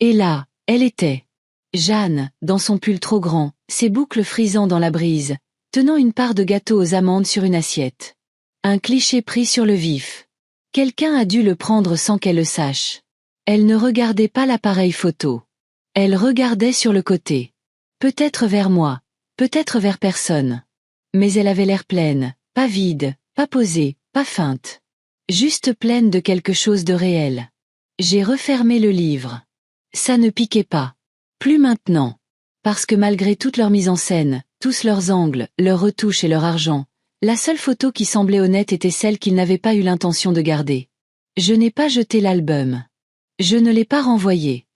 Et là, elle était. Jeanne, dans son pull trop grand, ses boucles frisant dans la brise, tenant une part de gâteau aux amandes sur une assiette. Un cliché pris sur le vif. Quelqu'un a dû le prendre sans qu'elle le sache. Elle ne regardait pas l'appareil photo. Elle regardait sur le côté. Peut-être vers moi, peut-être vers personne. Mais elle avait l'air pleine, pas vide, pas posée, pas feinte. Juste pleine de quelque chose de réel. J'ai refermé le livre. Ça ne piquait pas. Plus maintenant. Parce que malgré toute leur mise en scène, tous leurs angles, leurs retouches et leur argent, la seule photo qui semblait honnête était celle qu'ils n'avaient pas eu l'intention de garder. Je n'ai pas jeté l'album. Je ne l'ai pas renvoyé.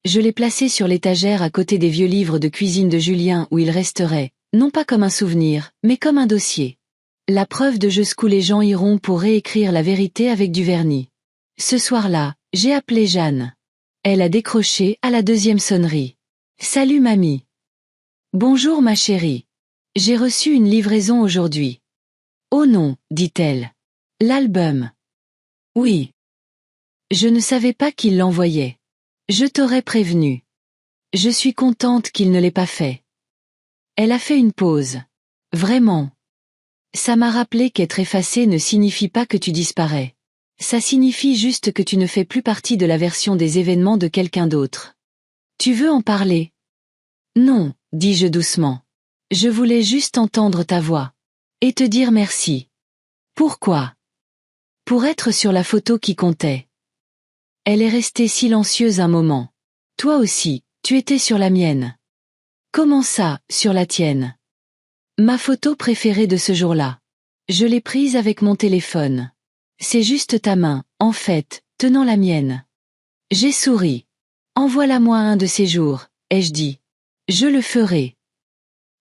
Je l'ai placé sur l'étagère à côté des vieux livres de cuisine de Julien où il resterait, non pas comme un souvenir, mais comme un dossier. La preuve de jusqu'où les gens iront pour réécrire la vérité avec du vernis. Ce soir-là, j'ai appelé Jeanne. Elle a décroché à la deuxième sonnerie. « Salut mamie. »« Bonjour ma chérie. J'ai reçu une livraison aujourd'hui. »« Oh non, dit-elle. L'album. »« Oui. » Je ne savais pas qu'il l'envoyait. Je t'aurais prévenu. Je suis contente qu'il ne l'ait pas fait. Elle a fait une pause. Vraiment. Ça m'a rappelé qu'être effacé ne signifie pas que tu disparais. Ça signifie juste que tu ne fais plus partie de la version des événements de quelqu'un d'autre. Tu veux en parler? Non, dis-je doucement. Je voulais juste entendre ta voix. Et te dire merci. Pourquoi? Pour être sur la photo qui comptait. Elle est restée silencieuse un moment. Toi aussi, tu étais sur la mienne. Comment ça, sur la tienne? Ma photo préférée de ce jour-là. Je l'ai prise avec mon téléphone. C'est juste ta main, en fait, tenant la mienne. J'ai souri. Envoie-la-moi un de ces jours, ai-je dit. Je le ferai.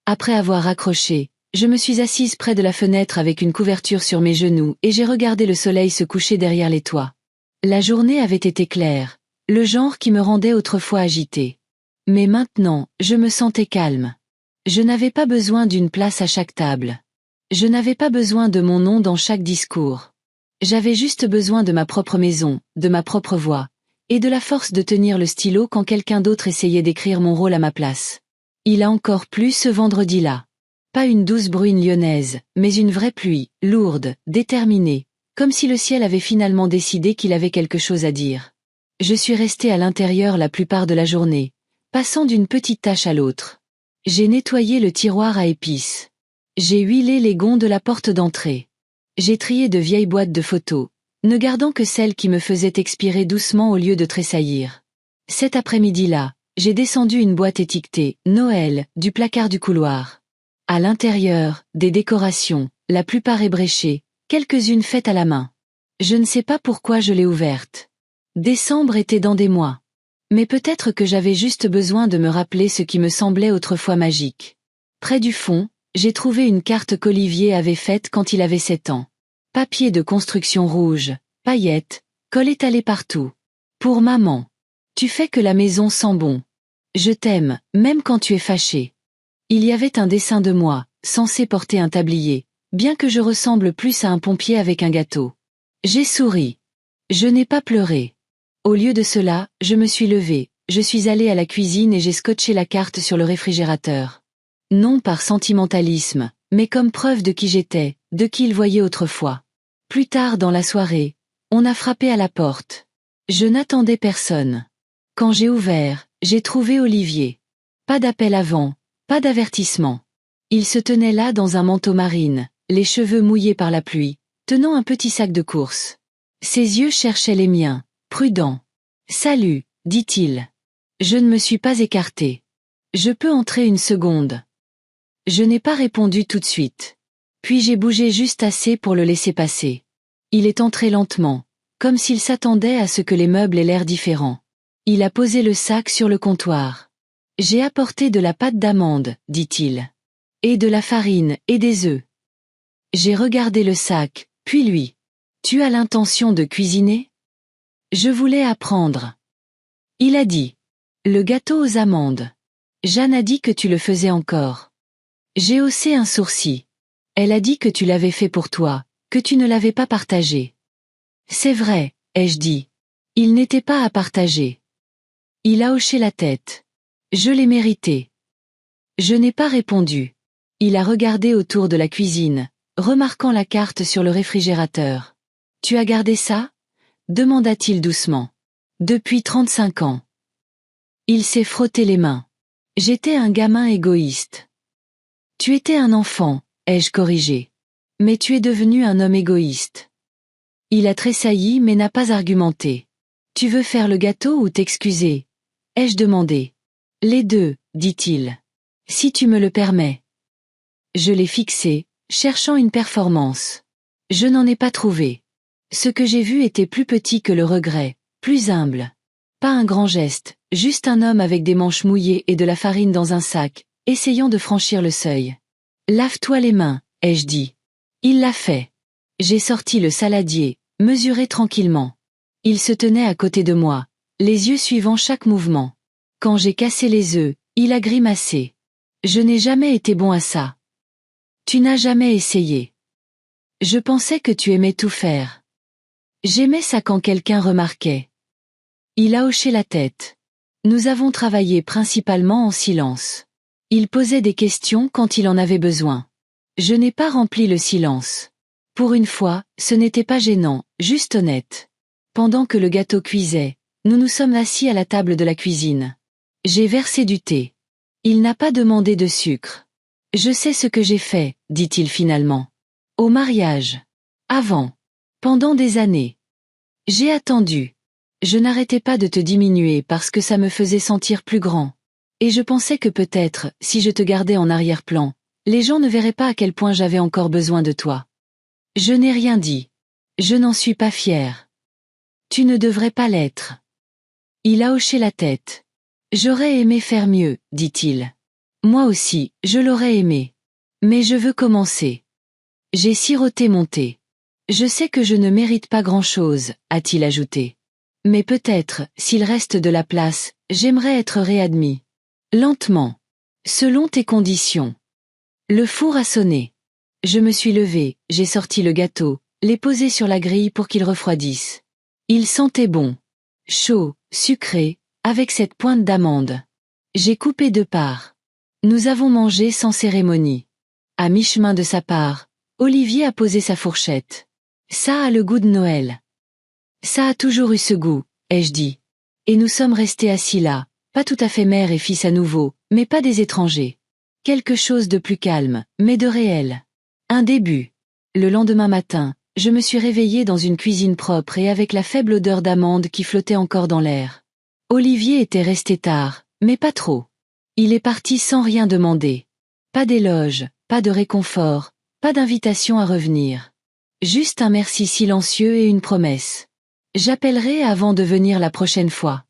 Après avoir raccroché, je me suis assise près de la fenêtre avec une couverture sur mes genoux et j'ai regardé le soleil se coucher derrière les toits. La journée avait été claire, le genre qui me rendait autrefois agitée. Mais maintenant, je me sentais calme. Je n'avais pas besoin d'une place à chaque table. Je n'avais pas besoin de mon nom dans chaque discours. J'avais juste besoin de ma propre maison, de ma propre voix, et de la force de tenir le stylo quand quelqu'un d'autre essayait d'écrire mon rôle à ma place. Il a encore plu ce vendredi-là. Pas une douce bruine lyonnaise, mais une vraie pluie, lourde, déterminée, comme si le ciel avait finalement décidé qu'il avait quelque chose à dire. Je suis restée à l'intérieur la plupart de la journée, passant d'une petite tâche à l'autre. J'ai nettoyé le tiroir à épices. J'ai huilé les gonds de la porte d'entrée. J'ai trié de vieilles boîtes de photos, ne gardant que celles qui me faisaient expirer doucement au lieu de tressaillir. Cet après-midi-là, j'ai descendu une boîte étiquetée « Noël » du placard du couloir. À l'intérieur, des décorations, la plupart ébréchées, quelques-unes faites à la main. Je ne sais pas pourquoi je l'ai ouverte. Décembre était dans des mois. Mais peut-être que j'avais juste besoin de me rappeler ce qui me semblait autrefois magique. Près du fond, j'ai trouvé une carte qu'Olivier avait faite quand il avait 7 ans. Papier de construction rouge, paillettes, colle étalée partout. Pour maman. Tu fais que la maison sent bon. Je t'aime, même quand tu es fâché. Il y avait un dessin de moi, censé porter un tablier, bien que je ressemble plus à un pompier avec un gâteau. J'ai souri. Je n'ai pas pleuré. Au lieu de cela, je me suis levée, je suis allée à la cuisine et j'ai scotché la carte sur le réfrigérateur. Non par sentimentalisme, mais comme preuve de qui j'étais, de qui il voyait autrefois. Plus tard dans la soirée, On a frappé à la porte. Je n'attendais personne. Quand j'ai ouvert, j'ai trouvé Olivier. Pas d'appel avant, pas d'avertissement. Il se tenait là dans un manteau marine, les cheveux mouillés par la pluie, tenant un petit sac de course. Ses yeux cherchaient les miens, prudents. « Salut », dit-il. Je ne me suis pas écarté. « Je peux entrer une seconde ?» Je n'ai pas répondu tout de suite. Puis j'ai bougé juste assez pour le laisser passer. Il est entré lentement, comme s'il s'attendait à ce que les meubles aient l'air différents. Il a posé le sac sur le comptoir. « J'ai apporté de la pâte d'amande, dit-il. Et de la farine, et des œufs. » J'ai regardé le sac, puis lui. « Tu as l'intention de cuisiner ? » Je voulais apprendre. Il a dit. « Le gâteau aux amandes. Jeanne a dit que tu le faisais encore. » J'ai haussé un sourcil. Elle a dit que tu l'avais fait pour toi, que tu ne l'avais pas partagé. C'est vrai, ai-je dit. Il n'était pas à partager. Il a hoché la tête. Je l'ai mérité. Je n'ai pas répondu. Il a regardé autour de la cuisine, remarquant la carte sur le réfrigérateur. Tu as gardé ça ? Demanda-t-il doucement. Depuis 35 ans. Il s'est frotté les mains. J'étais un gamin égoïste. Tu étais un enfant, ai-je corrigé. Mais tu es devenu un homme égoïste. Il a tressailli mais n'a pas argumenté. Tu veux faire le gâteau ou t'excuser ? Ai-je demandé. Les deux, dit-il. Si tu me le permets. Je l'ai fixé, cherchant une performance. Je n'en ai pas trouvé. Ce que j'ai vu était plus petit que le regret, plus humble. Pas un grand geste, juste un homme avec des manches mouillées et de la farine dans un sac, essayant de franchir le seuil. Lave-toi les mains, ai-je dit. Il l'a fait. J'ai sorti le saladier, mesuré tranquillement. Il se tenait à côté de moi, les yeux suivant chaque mouvement. Quand j'ai cassé les œufs, il a grimacé. Je n'ai jamais été bon à ça. Tu n'as jamais essayé. Je pensais que tu aimais tout faire. J'aimais ça quand quelqu'un remarquait. Il a hoché la tête. Nous avons travaillé principalement en silence. Il posait des questions quand il en avait besoin. Je n'ai pas rempli le silence. Pour une fois, ce n'était pas gênant, juste honnête. Pendant que le gâteau cuisait, nous nous sommes assis à la table de la cuisine. J'ai versé du thé. Il n'a pas demandé de sucre. Je sais ce que j'ai fait, dit-il finalement. Au mariage. Avant. Pendant des années. J'ai attendu. Je n'arrêtais pas de te diminuer parce que ça me faisait sentir plus grand. Et je pensais que peut-être, si je te gardais en arrière-plan, les gens ne verraient pas à quel point j'avais encore besoin de toi. Je n'ai rien dit. Je n'en suis pas fière. Tu ne devrais pas l'être. Il a hoché la tête. J'aurais aimé faire mieux, dit-il. Moi aussi, je l'aurais aimé. Mais je veux commencer. J'ai siroté mon thé. Je sais que je ne mérite pas grand-chose, a-t-il ajouté. Mais peut-être, s'il reste de la place, j'aimerais être réadmis. Lentement. Selon tes conditions. Le four a sonné. Je me suis levée, j'ai sorti le gâteau, l'ai posé sur la grille pour qu'il refroidisse. Il sentait bon. Chaud, sucré, avec cette pointe d'amande. J'ai coupé 2 parts. Nous avons mangé sans cérémonie. À mi-chemin de sa part, Olivier a posé sa fourchette. Ça a le goût de Noël. Ça a toujours eu ce goût, ai-je dit. Et nous sommes restés assis là, pas tout à fait mère et fils à nouveau, mais pas des étrangers. Quelque chose de plus calme, mais de réel. Un début. Le lendemain matin, je me suis réveillée dans une cuisine propre et avec la faible odeur d'amande qui flottait encore dans l'air. Olivier était resté tard, mais pas trop. Il est parti sans rien demander. Pas d'éloge, pas de réconfort, pas d'invitation à revenir. Juste un merci silencieux et une promesse. J'appellerai avant de venir la prochaine fois.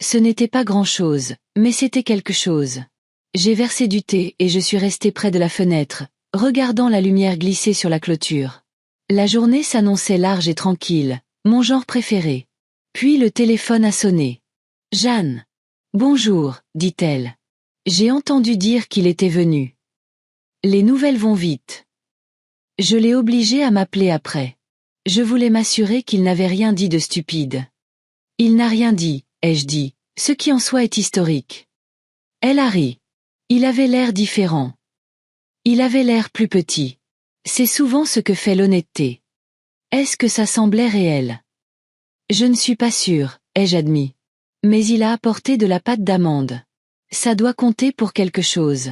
Ce n'était pas grand-chose, mais c'était quelque chose. J'ai versé du thé et je suis restée près de la fenêtre, regardant la lumière glisser sur la clôture. La journée s'annonçait large et tranquille, mon genre préféré. Puis le téléphone a sonné. Jeanne. Bonjour, dit-elle. J'ai entendu dire qu'il était venu. Les nouvelles vont vite. Je l'ai obligé à m'appeler après. Je voulais m'assurer qu'il n'avait rien dit de stupide. Il n'a rien dit, ai-je dit, ce qui en soi est historique. Elle a ri. Il avait l'air différent. Il avait l'air plus petit. C'est souvent ce que fait l'honnêteté. Est-ce que ça semblait réel? Je ne suis pas sûre, ai-je admis. Mais il a apporté de la pâte d'amande. Ça doit compter pour quelque chose.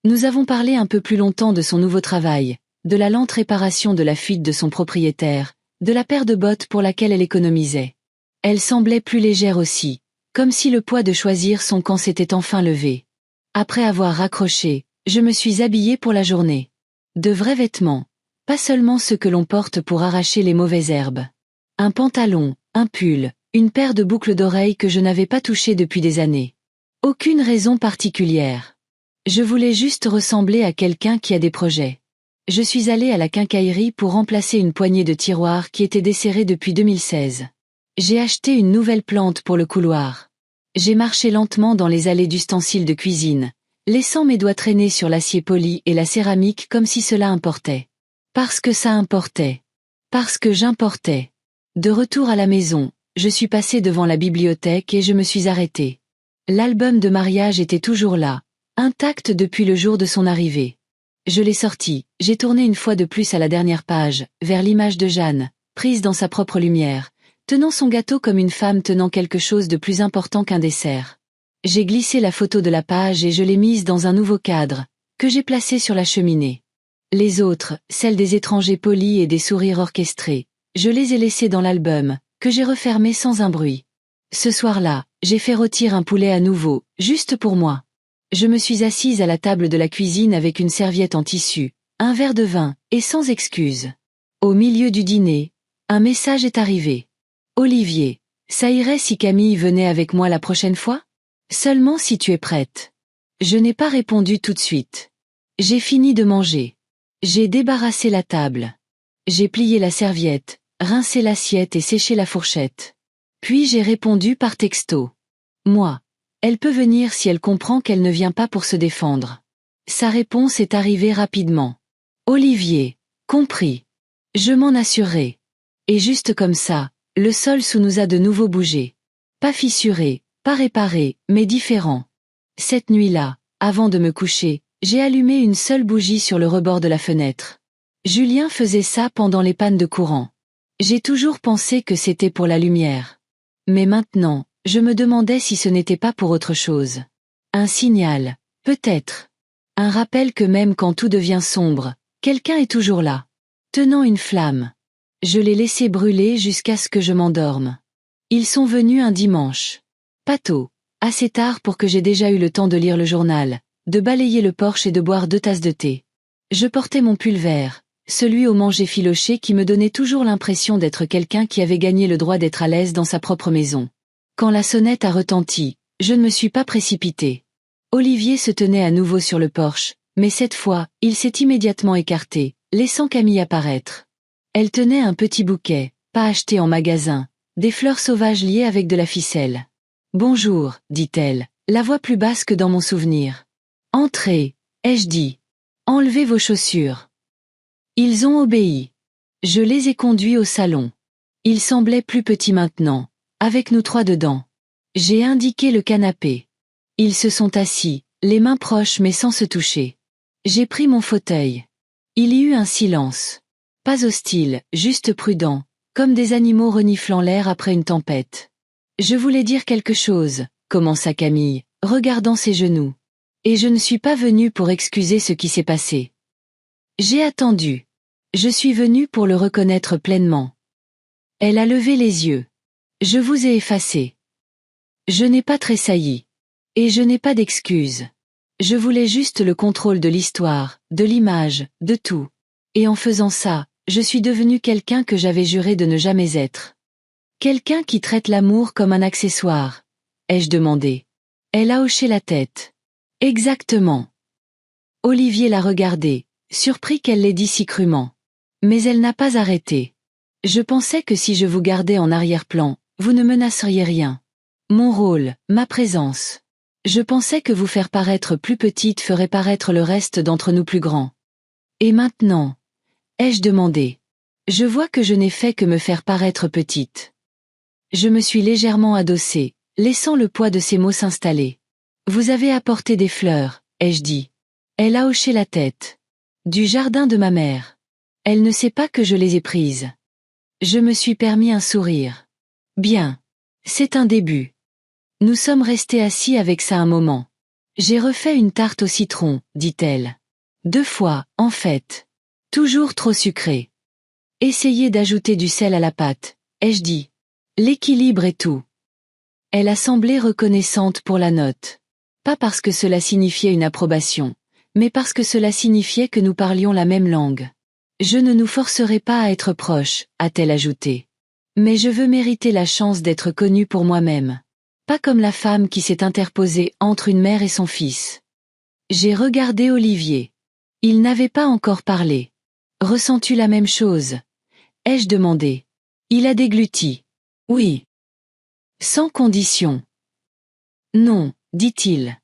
Nous avons parlé un peu plus longtemps de son nouveau travail, de la lente réparation de la fuite de son propriétaire, de la paire de bottes pour laquelle elle économisait. Elle semblait plus légère aussi, comme si le poids de choisir son camp s'était enfin levé. Après avoir raccroché, je me suis habillée pour la journée. De vrais vêtements, pas seulement ceux que l'on porte pour arracher les mauvaises herbes. Un pantalon, un pull, une paire de boucles d'oreilles que je n'avais pas touchées depuis des années. Aucune raison particulière. Je voulais juste ressembler à quelqu'un qui a des projets. Je suis allée à la quincaillerie pour remplacer une poignée de tiroirs qui étaient desserrés depuis 2016. J'ai acheté une nouvelle plante pour le couloir. J'ai marché lentement dans les allées d'ustensiles de cuisine, laissant mes doigts traîner sur l'acier poli et la céramique comme si cela importait. Parce que ça importait. Parce que j'importais. De retour à la maison, je suis passée devant la bibliothèque et je me suis arrêtée. L'album de mariage était toujours là, intact depuis le jour de son arrivée. Je l'ai sorti, j'ai tourné une fois de plus à la dernière page, vers l'image de Jeanne, prise dans sa propre lumière, tenant son gâteau comme une femme tenant quelque chose de plus important qu'un dessert. J'ai glissé la photo de la page et je l'ai mise dans un nouveau cadre, que j'ai placé sur la cheminée. Les autres, celles des étrangers polis et des sourires orchestrés, je les ai laissées dans l'album, que j'ai refermé sans un bruit. Ce soir-là, j'ai fait rôtir un poulet à nouveau, juste pour moi. Je me suis assise à la table de la cuisine avec une serviette en tissu, un verre de vin, et sans excuse. Au milieu du dîner, un message est arrivé. Olivier, ça irait si Camille venait avec moi la prochaine fois? Seulement si tu es prête. Je n'ai pas répondu tout de suite. J'ai fini de manger. J'ai débarrassé la table. J'ai plié la serviette, rincé l'assiette et séché la fourchette. Puis j'ai répondu par texto. Moi. Elle peut venir si elle comprend qu'elle ne vient pas pour se défendre. Sa réponse est arrivée rapidement. Olivier. Compris. Je m'en assurerai. Et juste comme ça, le sol sous nous a de nouveau bougé. Pas fissuré, pas réparé, mais différent. Cette nuit-là, avant de me coucher, j'ai allumé une seule bougie sur le rebord de la fenêtre. Julien faisait ça pendant les pannes de courant. J'ai toujours pensé que c'était pour la lumière. Mais maintenant, je me demandais si ce n'était pas pour autre chose. Un signal, peut-être. Un rappel que même quand tout devient sombre, quelqu'un est toujours là. Tenant une flamme. Je l'ai laissé brûler jusqu'à ce que je m'endorme. Ils sont venus un dimanche. Pas tôt, assez tard pour que j'aie déjà eu le temps de lire le journal, de balayer le porche et de boire 2 tasses de thé. Je portais mon pull vert, celui au manche effiloché qui me donnait toujours l'impression d'être quelqu'un qui avait gagné le droit d'être à l'aise dans sa propre maison. Quand la sonnette a retenti, je ne me suis pas précipitée. Olivier se tenait à nouveau sur le porche, mais cette fois, il s'est immédiatement écarté, laissant Camille apparaître. Elle tenait un petit bouquet, pas acheté en magasin, des fleurs sauvages liées avec de la ficelle. « Bonjour, dit-elle, la voix plus basse que dans mon souvenir. « Entrez, ai-je dit. Enlevez vos chaussures. » Ils ont obéi. Je les ai conduits au salon. Il semblait plus petit maintenant, avec nous 3 dedans. J'ai indiqué le canapé. Ils se sont assis, les mains proches mais sans se toucher. J'ai pris mon fauteuil. Il y eut un silence. Pas hostile, juste prudent, comme des animaux reniflant l'air après une tempête. Je voulais dire quelque chose, commença Camille, regardant ses genoux. Et je ne suis pas venue pour excuser ce qui s'est passé. J'ai attendu. Je suis venue pour le reconnaître pleinement. Elle a levé les yeux. Je vous ai effacé. Je n'ai pas tressailli. Et je n'ai pas d'excuses. Je voulais juste le contrôle de l'histoire, de l'image, de tout. Et en faisant ça, je suis devenue quelqu'un que j'avais juré de ne jamais être. Quelqu'un qui traite l'amour comme un accessoire, ai-je demandé. Elle a hoché la tête. Exactement. Olivier l'a regardée, surpris qu'elle l'ait dit si crûment. Mais elle n'a pas arrêté. Je pensais que si je vous gardais en arrière-plan, vous ne menaceriez rien. Mon rôle, ma présence. Je pensais que vous faire paraître plus petite ferait paraître le reste d'entre nous plus grand. Et maintenant, ai-je demandé. Je vois que je n'ai fait que me faire paraître petite. Je me suis légèrement adossée, laissant le poids de ces mots s'installer. Vous avez apporté des fleurs, ai-je dit. Elle a hoché la tête. Du jardin de ma mère. Elle ne sait pas que je les ai prises. Je me suis permis un sourire. Bien. C'est un début. Nous sommes restés assis avec ça un moment. J'ai refait une tarte au citron, dit-elle. 2 fois, en fait. Toujours trop sucré. Essayez d'ajouter du sel à la pâte, ai-je dit. L'équilibre est tout. Elle a semblé reconnaissante pour la note. Pas parce que cela signifiait une approbation, mais parce que cela signifiait que nous parlions la même langue. Je ne nous forcerai pas à être proches, a-t-elle ajouté. Mais je veux mériter la chance d'être connue pour moi-même. Pas comme la femme qui s'est interposée entre une mère et son fils. J'ai regardé Olivier. Il n'avait pas encore parlé. Ressens-tu la même chose? Ai-je demandé. Il a dégluti. Oui. Sans condition. Non, dit-il.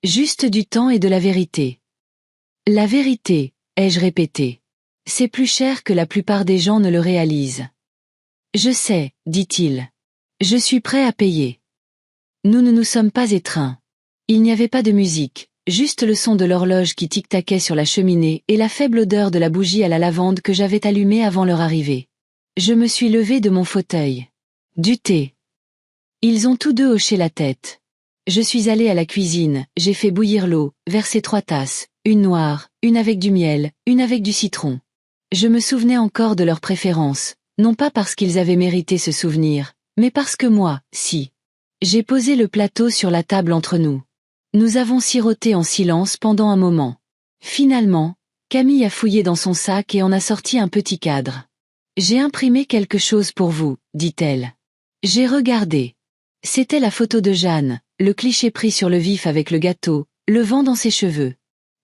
Juste du temps et de la vérité. La vérité, ai-je répété. C'est plus cher que la plupart des gens ne le réalisent. Je sais, dit-il. Je suis prêt à payer. Nous ne nous sommes pas étreints. Il n'y avait pas de musique, juste le son de l'horloge qui tic-taquait sur la cheminée et la faible odeur de la bougie à la lavande que j'avais allumée avant leur arrivée. Je me suis levé de mon fauteuil. Du thé. Ils ont tous deux hoché la tête. Je suis allé à la cuisine, j'ai fait bouillir l'eau, versé 3 tasses, une noire, une avec du miel, une avec du citron. Je me souvenais encore de leurs préférences, non pas parce qu'ils avaient mérité ce souvenir, mais parce que moi, si. J'ai posé le plateau sur la table entre nous. Nous avons siroté en silence pendant un moment. Finalement, Camille a fouillé dans son sac et en a sorti un petit cadre. J'ai imprimé quelque chose pour vous, dit-elle. J'ai regardé. C'était la photo de Jeanne, le cliché pris sur le vif avec le gâteau, le vent dans ses cheveux.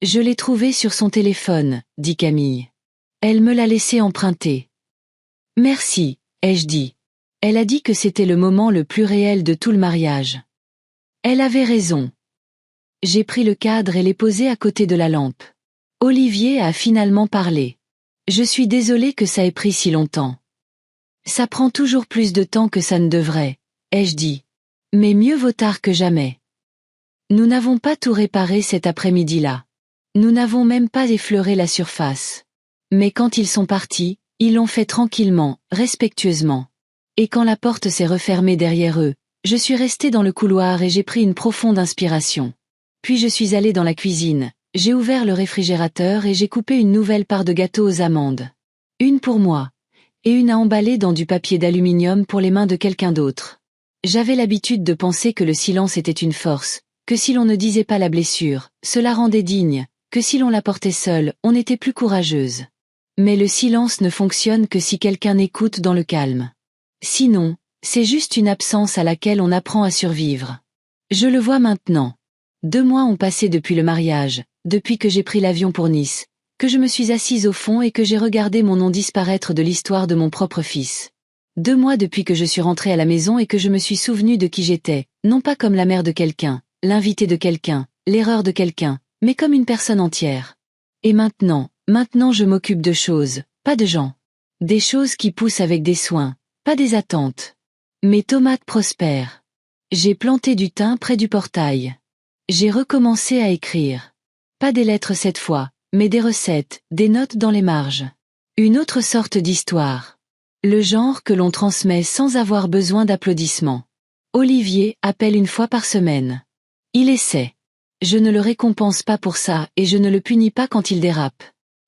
Je l'ai trouvé sur son téléphone, dit Camille. Elle me l'a laissé emprunter. Merci, ai-je dit. Elle a dit que c'était le moment le plus réel de tout le mariage. Elle avait raison. J'ai pris le cadre et l'ai posé à côté de la lampe. Olivier a finalement parlé. Je suis désolée que ça ait pris si longtemps. Ça prend toujours plus de temps que ça ne devrait, ai-je dit. Mais mieux vaut tard que jamais. Nous n'avons pas tout réparé cet après-midi-là. Nous n'avons même pas effleuré la surface. Mais quand ils sont partis, ils l'ont fait tranquillement, respectueusement. Et quand la porte s'est refermée derrière eux, je suis restée dans le couloir et j'ai pris une profonde inspiration. Puis je suis allée dans la cuisine, j'ai ouvert le réfrigérateur et j'ai coupé une nouvelle part de gâteau aux amandes. Une pour moi, et une à emballer dans du papier d'aluminium pour les mains de quelqu'un d'autre. J'avais l'habitude de penser que le silence était une force, que si l'on ne disait pas la blessure, cela rendait digne, que si l'on la portait seule, on était plus courageuse. Mais le silence ne fonctionne que si quelqu'un écoute dans le calme. Sinon, c'est juste une absence à laquelle on apprend à survivre. Je le vois maintenant. 2 mois ont passé depuis le mariage, depuis que j'ai pris l'avion pour Nice, que je me suis assise au fond et que j'ai regardé mon nom disparaître de l'histoire de mon propre fils. 2 mois depuis que je suis rentrée à la maison et que je me suis souvenue de qui j'étais, non pas comme la mère de quelqu'un, l'invité de quelqu'un, l'erreur de quelqu'un, mais comme une personne entière. Et maintenant je m'occupe de choses, pas de gens. Des choses qui poussent avec des soins, pas des attentes. Mes tomates prospèrent. J'ai planté du thym près du portail. J'ai recommencé à écrire. Pas des lettres cette fois, mais des recettes, des notes dans les marges. Une autre sorte d'histoire. Le genre que l'on transmet sans avoir besoin d'applaudissements. Olivier appelle 1 fois par semaine. Il essaie. Je ne le récompense pas pour ça et je ne le punis pas quand il dérape.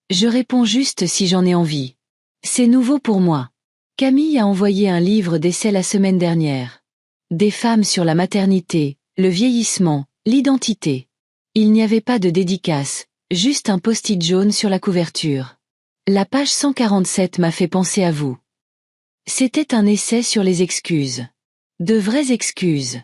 Je réponds juste si j'en ai envie. C'est nouveau pour moi. Camille a envoyé un livre d'essais la semaine dernière. Des femmes sur la maternité, le vieillissement, l'identité. Il n'y avait pas de dédicace, juste un post-it jaune sur la couverture. La page 147 m'a fait penser à vous. C'était un essai sur les excuses. De vraies excuses.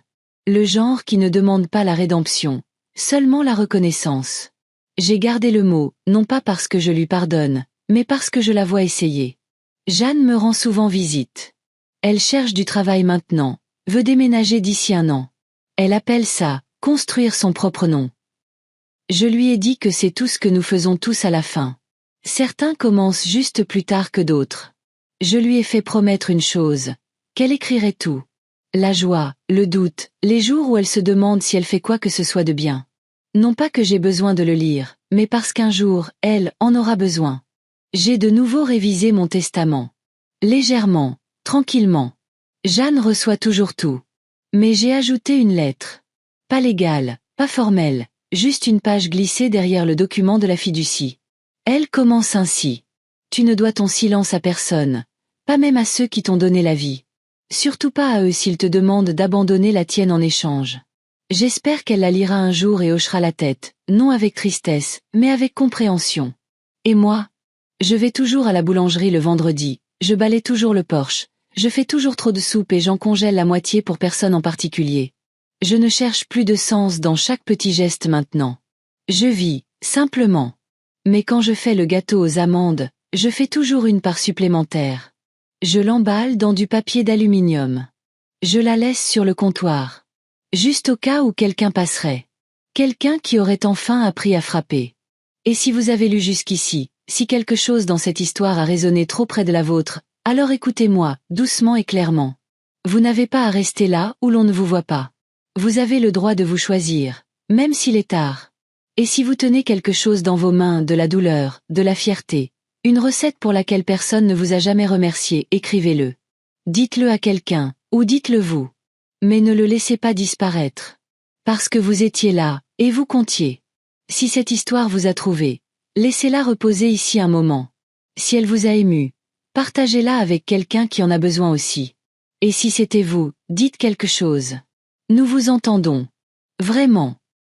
Le genre qui ne demande pas la rédemption, seulement la reconnaissance. J'ai gardé le mot, non pas parce que je lui pardonne, mais parce que je la vois essayer. Jeanne me rend souvent visite. Elle cherche du travail maintenant, veut déménager d'ici 1 an. Elle appelle ça « construire son propre nom ». Je lui ai dit que c'est tout ce que nous faisons tous à la fin. Certains commencent juste plus tard que d'autres. Je lui ai fait promettre une chose, qu'elle écrirait tout. La joie, le doute, les jours où elle se demande si elle fait quoi que ce soit de bien. Non pas que j'ai besoin de le lire, mais parce qu'un jour, elle en aura besoin. J'ai de nouveau révisé mon testament. Légèrement, tranquillement. Jeanne reçoit toujours tout. Mais j'ai ajouté une lettre. Pas légale, pas formelle, juste une page glissée derrière le document de la fiducie. Elle commence ainsi. Tu ne dois ton silence à personne, pas même à ceux qui t'ont donné la vie. Surtout pas à eux s'ils te demandent d'abandonner la tienne en échange. J'espère qu'elle la lira un jour et hochera la tête, non avec tristesse, mais avec compréhension. Et moi? Je vais toujours à la boulangerie le vendredi, je balaie toujours le porche, je fais toujours trop de soupe et j'en congèle la moitié pour personne en particulier. Je ne cherche plus de sens dans chaque petit geste maintenant. Je vis, simplement. Mais quand je fais le gâteau aux amandes, je fais toujours une part supplémentaire. Je l'emballe dans du papier d'aluminium. Je la laisse sur le comptoir. Juste au cas où quelqu'un passerait. Quelqu'un qui aurait enfin appris à frapper. Et si vous avez lu jusqu'ici, si quelque chose dans cette histoire a résonné trop près de la vôtre, alors écoutez-moi, doucement et clairement. Vous n'avez pas à rester là où l'on ne vous voit pas. Vous avez le droit de vous choisir, même s'il est tard. Et si vous tenez quelque chose dans vos mains, de la douleur, de la fierté, une recette pour laquelle personne ne vous a jamais remercié, écrivez-le. Dites-le à quelqu'un, ou dites-le vous. Mais ne le laissez pas disparaître. Parce que vous étiez là, et vous comptiez. Si cette histoire vous a trouvé, laissez-la reposer ici un moment. Si elle vous a ému, partagez-la avec quelqu'un qui en a besoin aussi. Et si c'était vous, dites quelque chose. Nous vous entendons. Vraiment.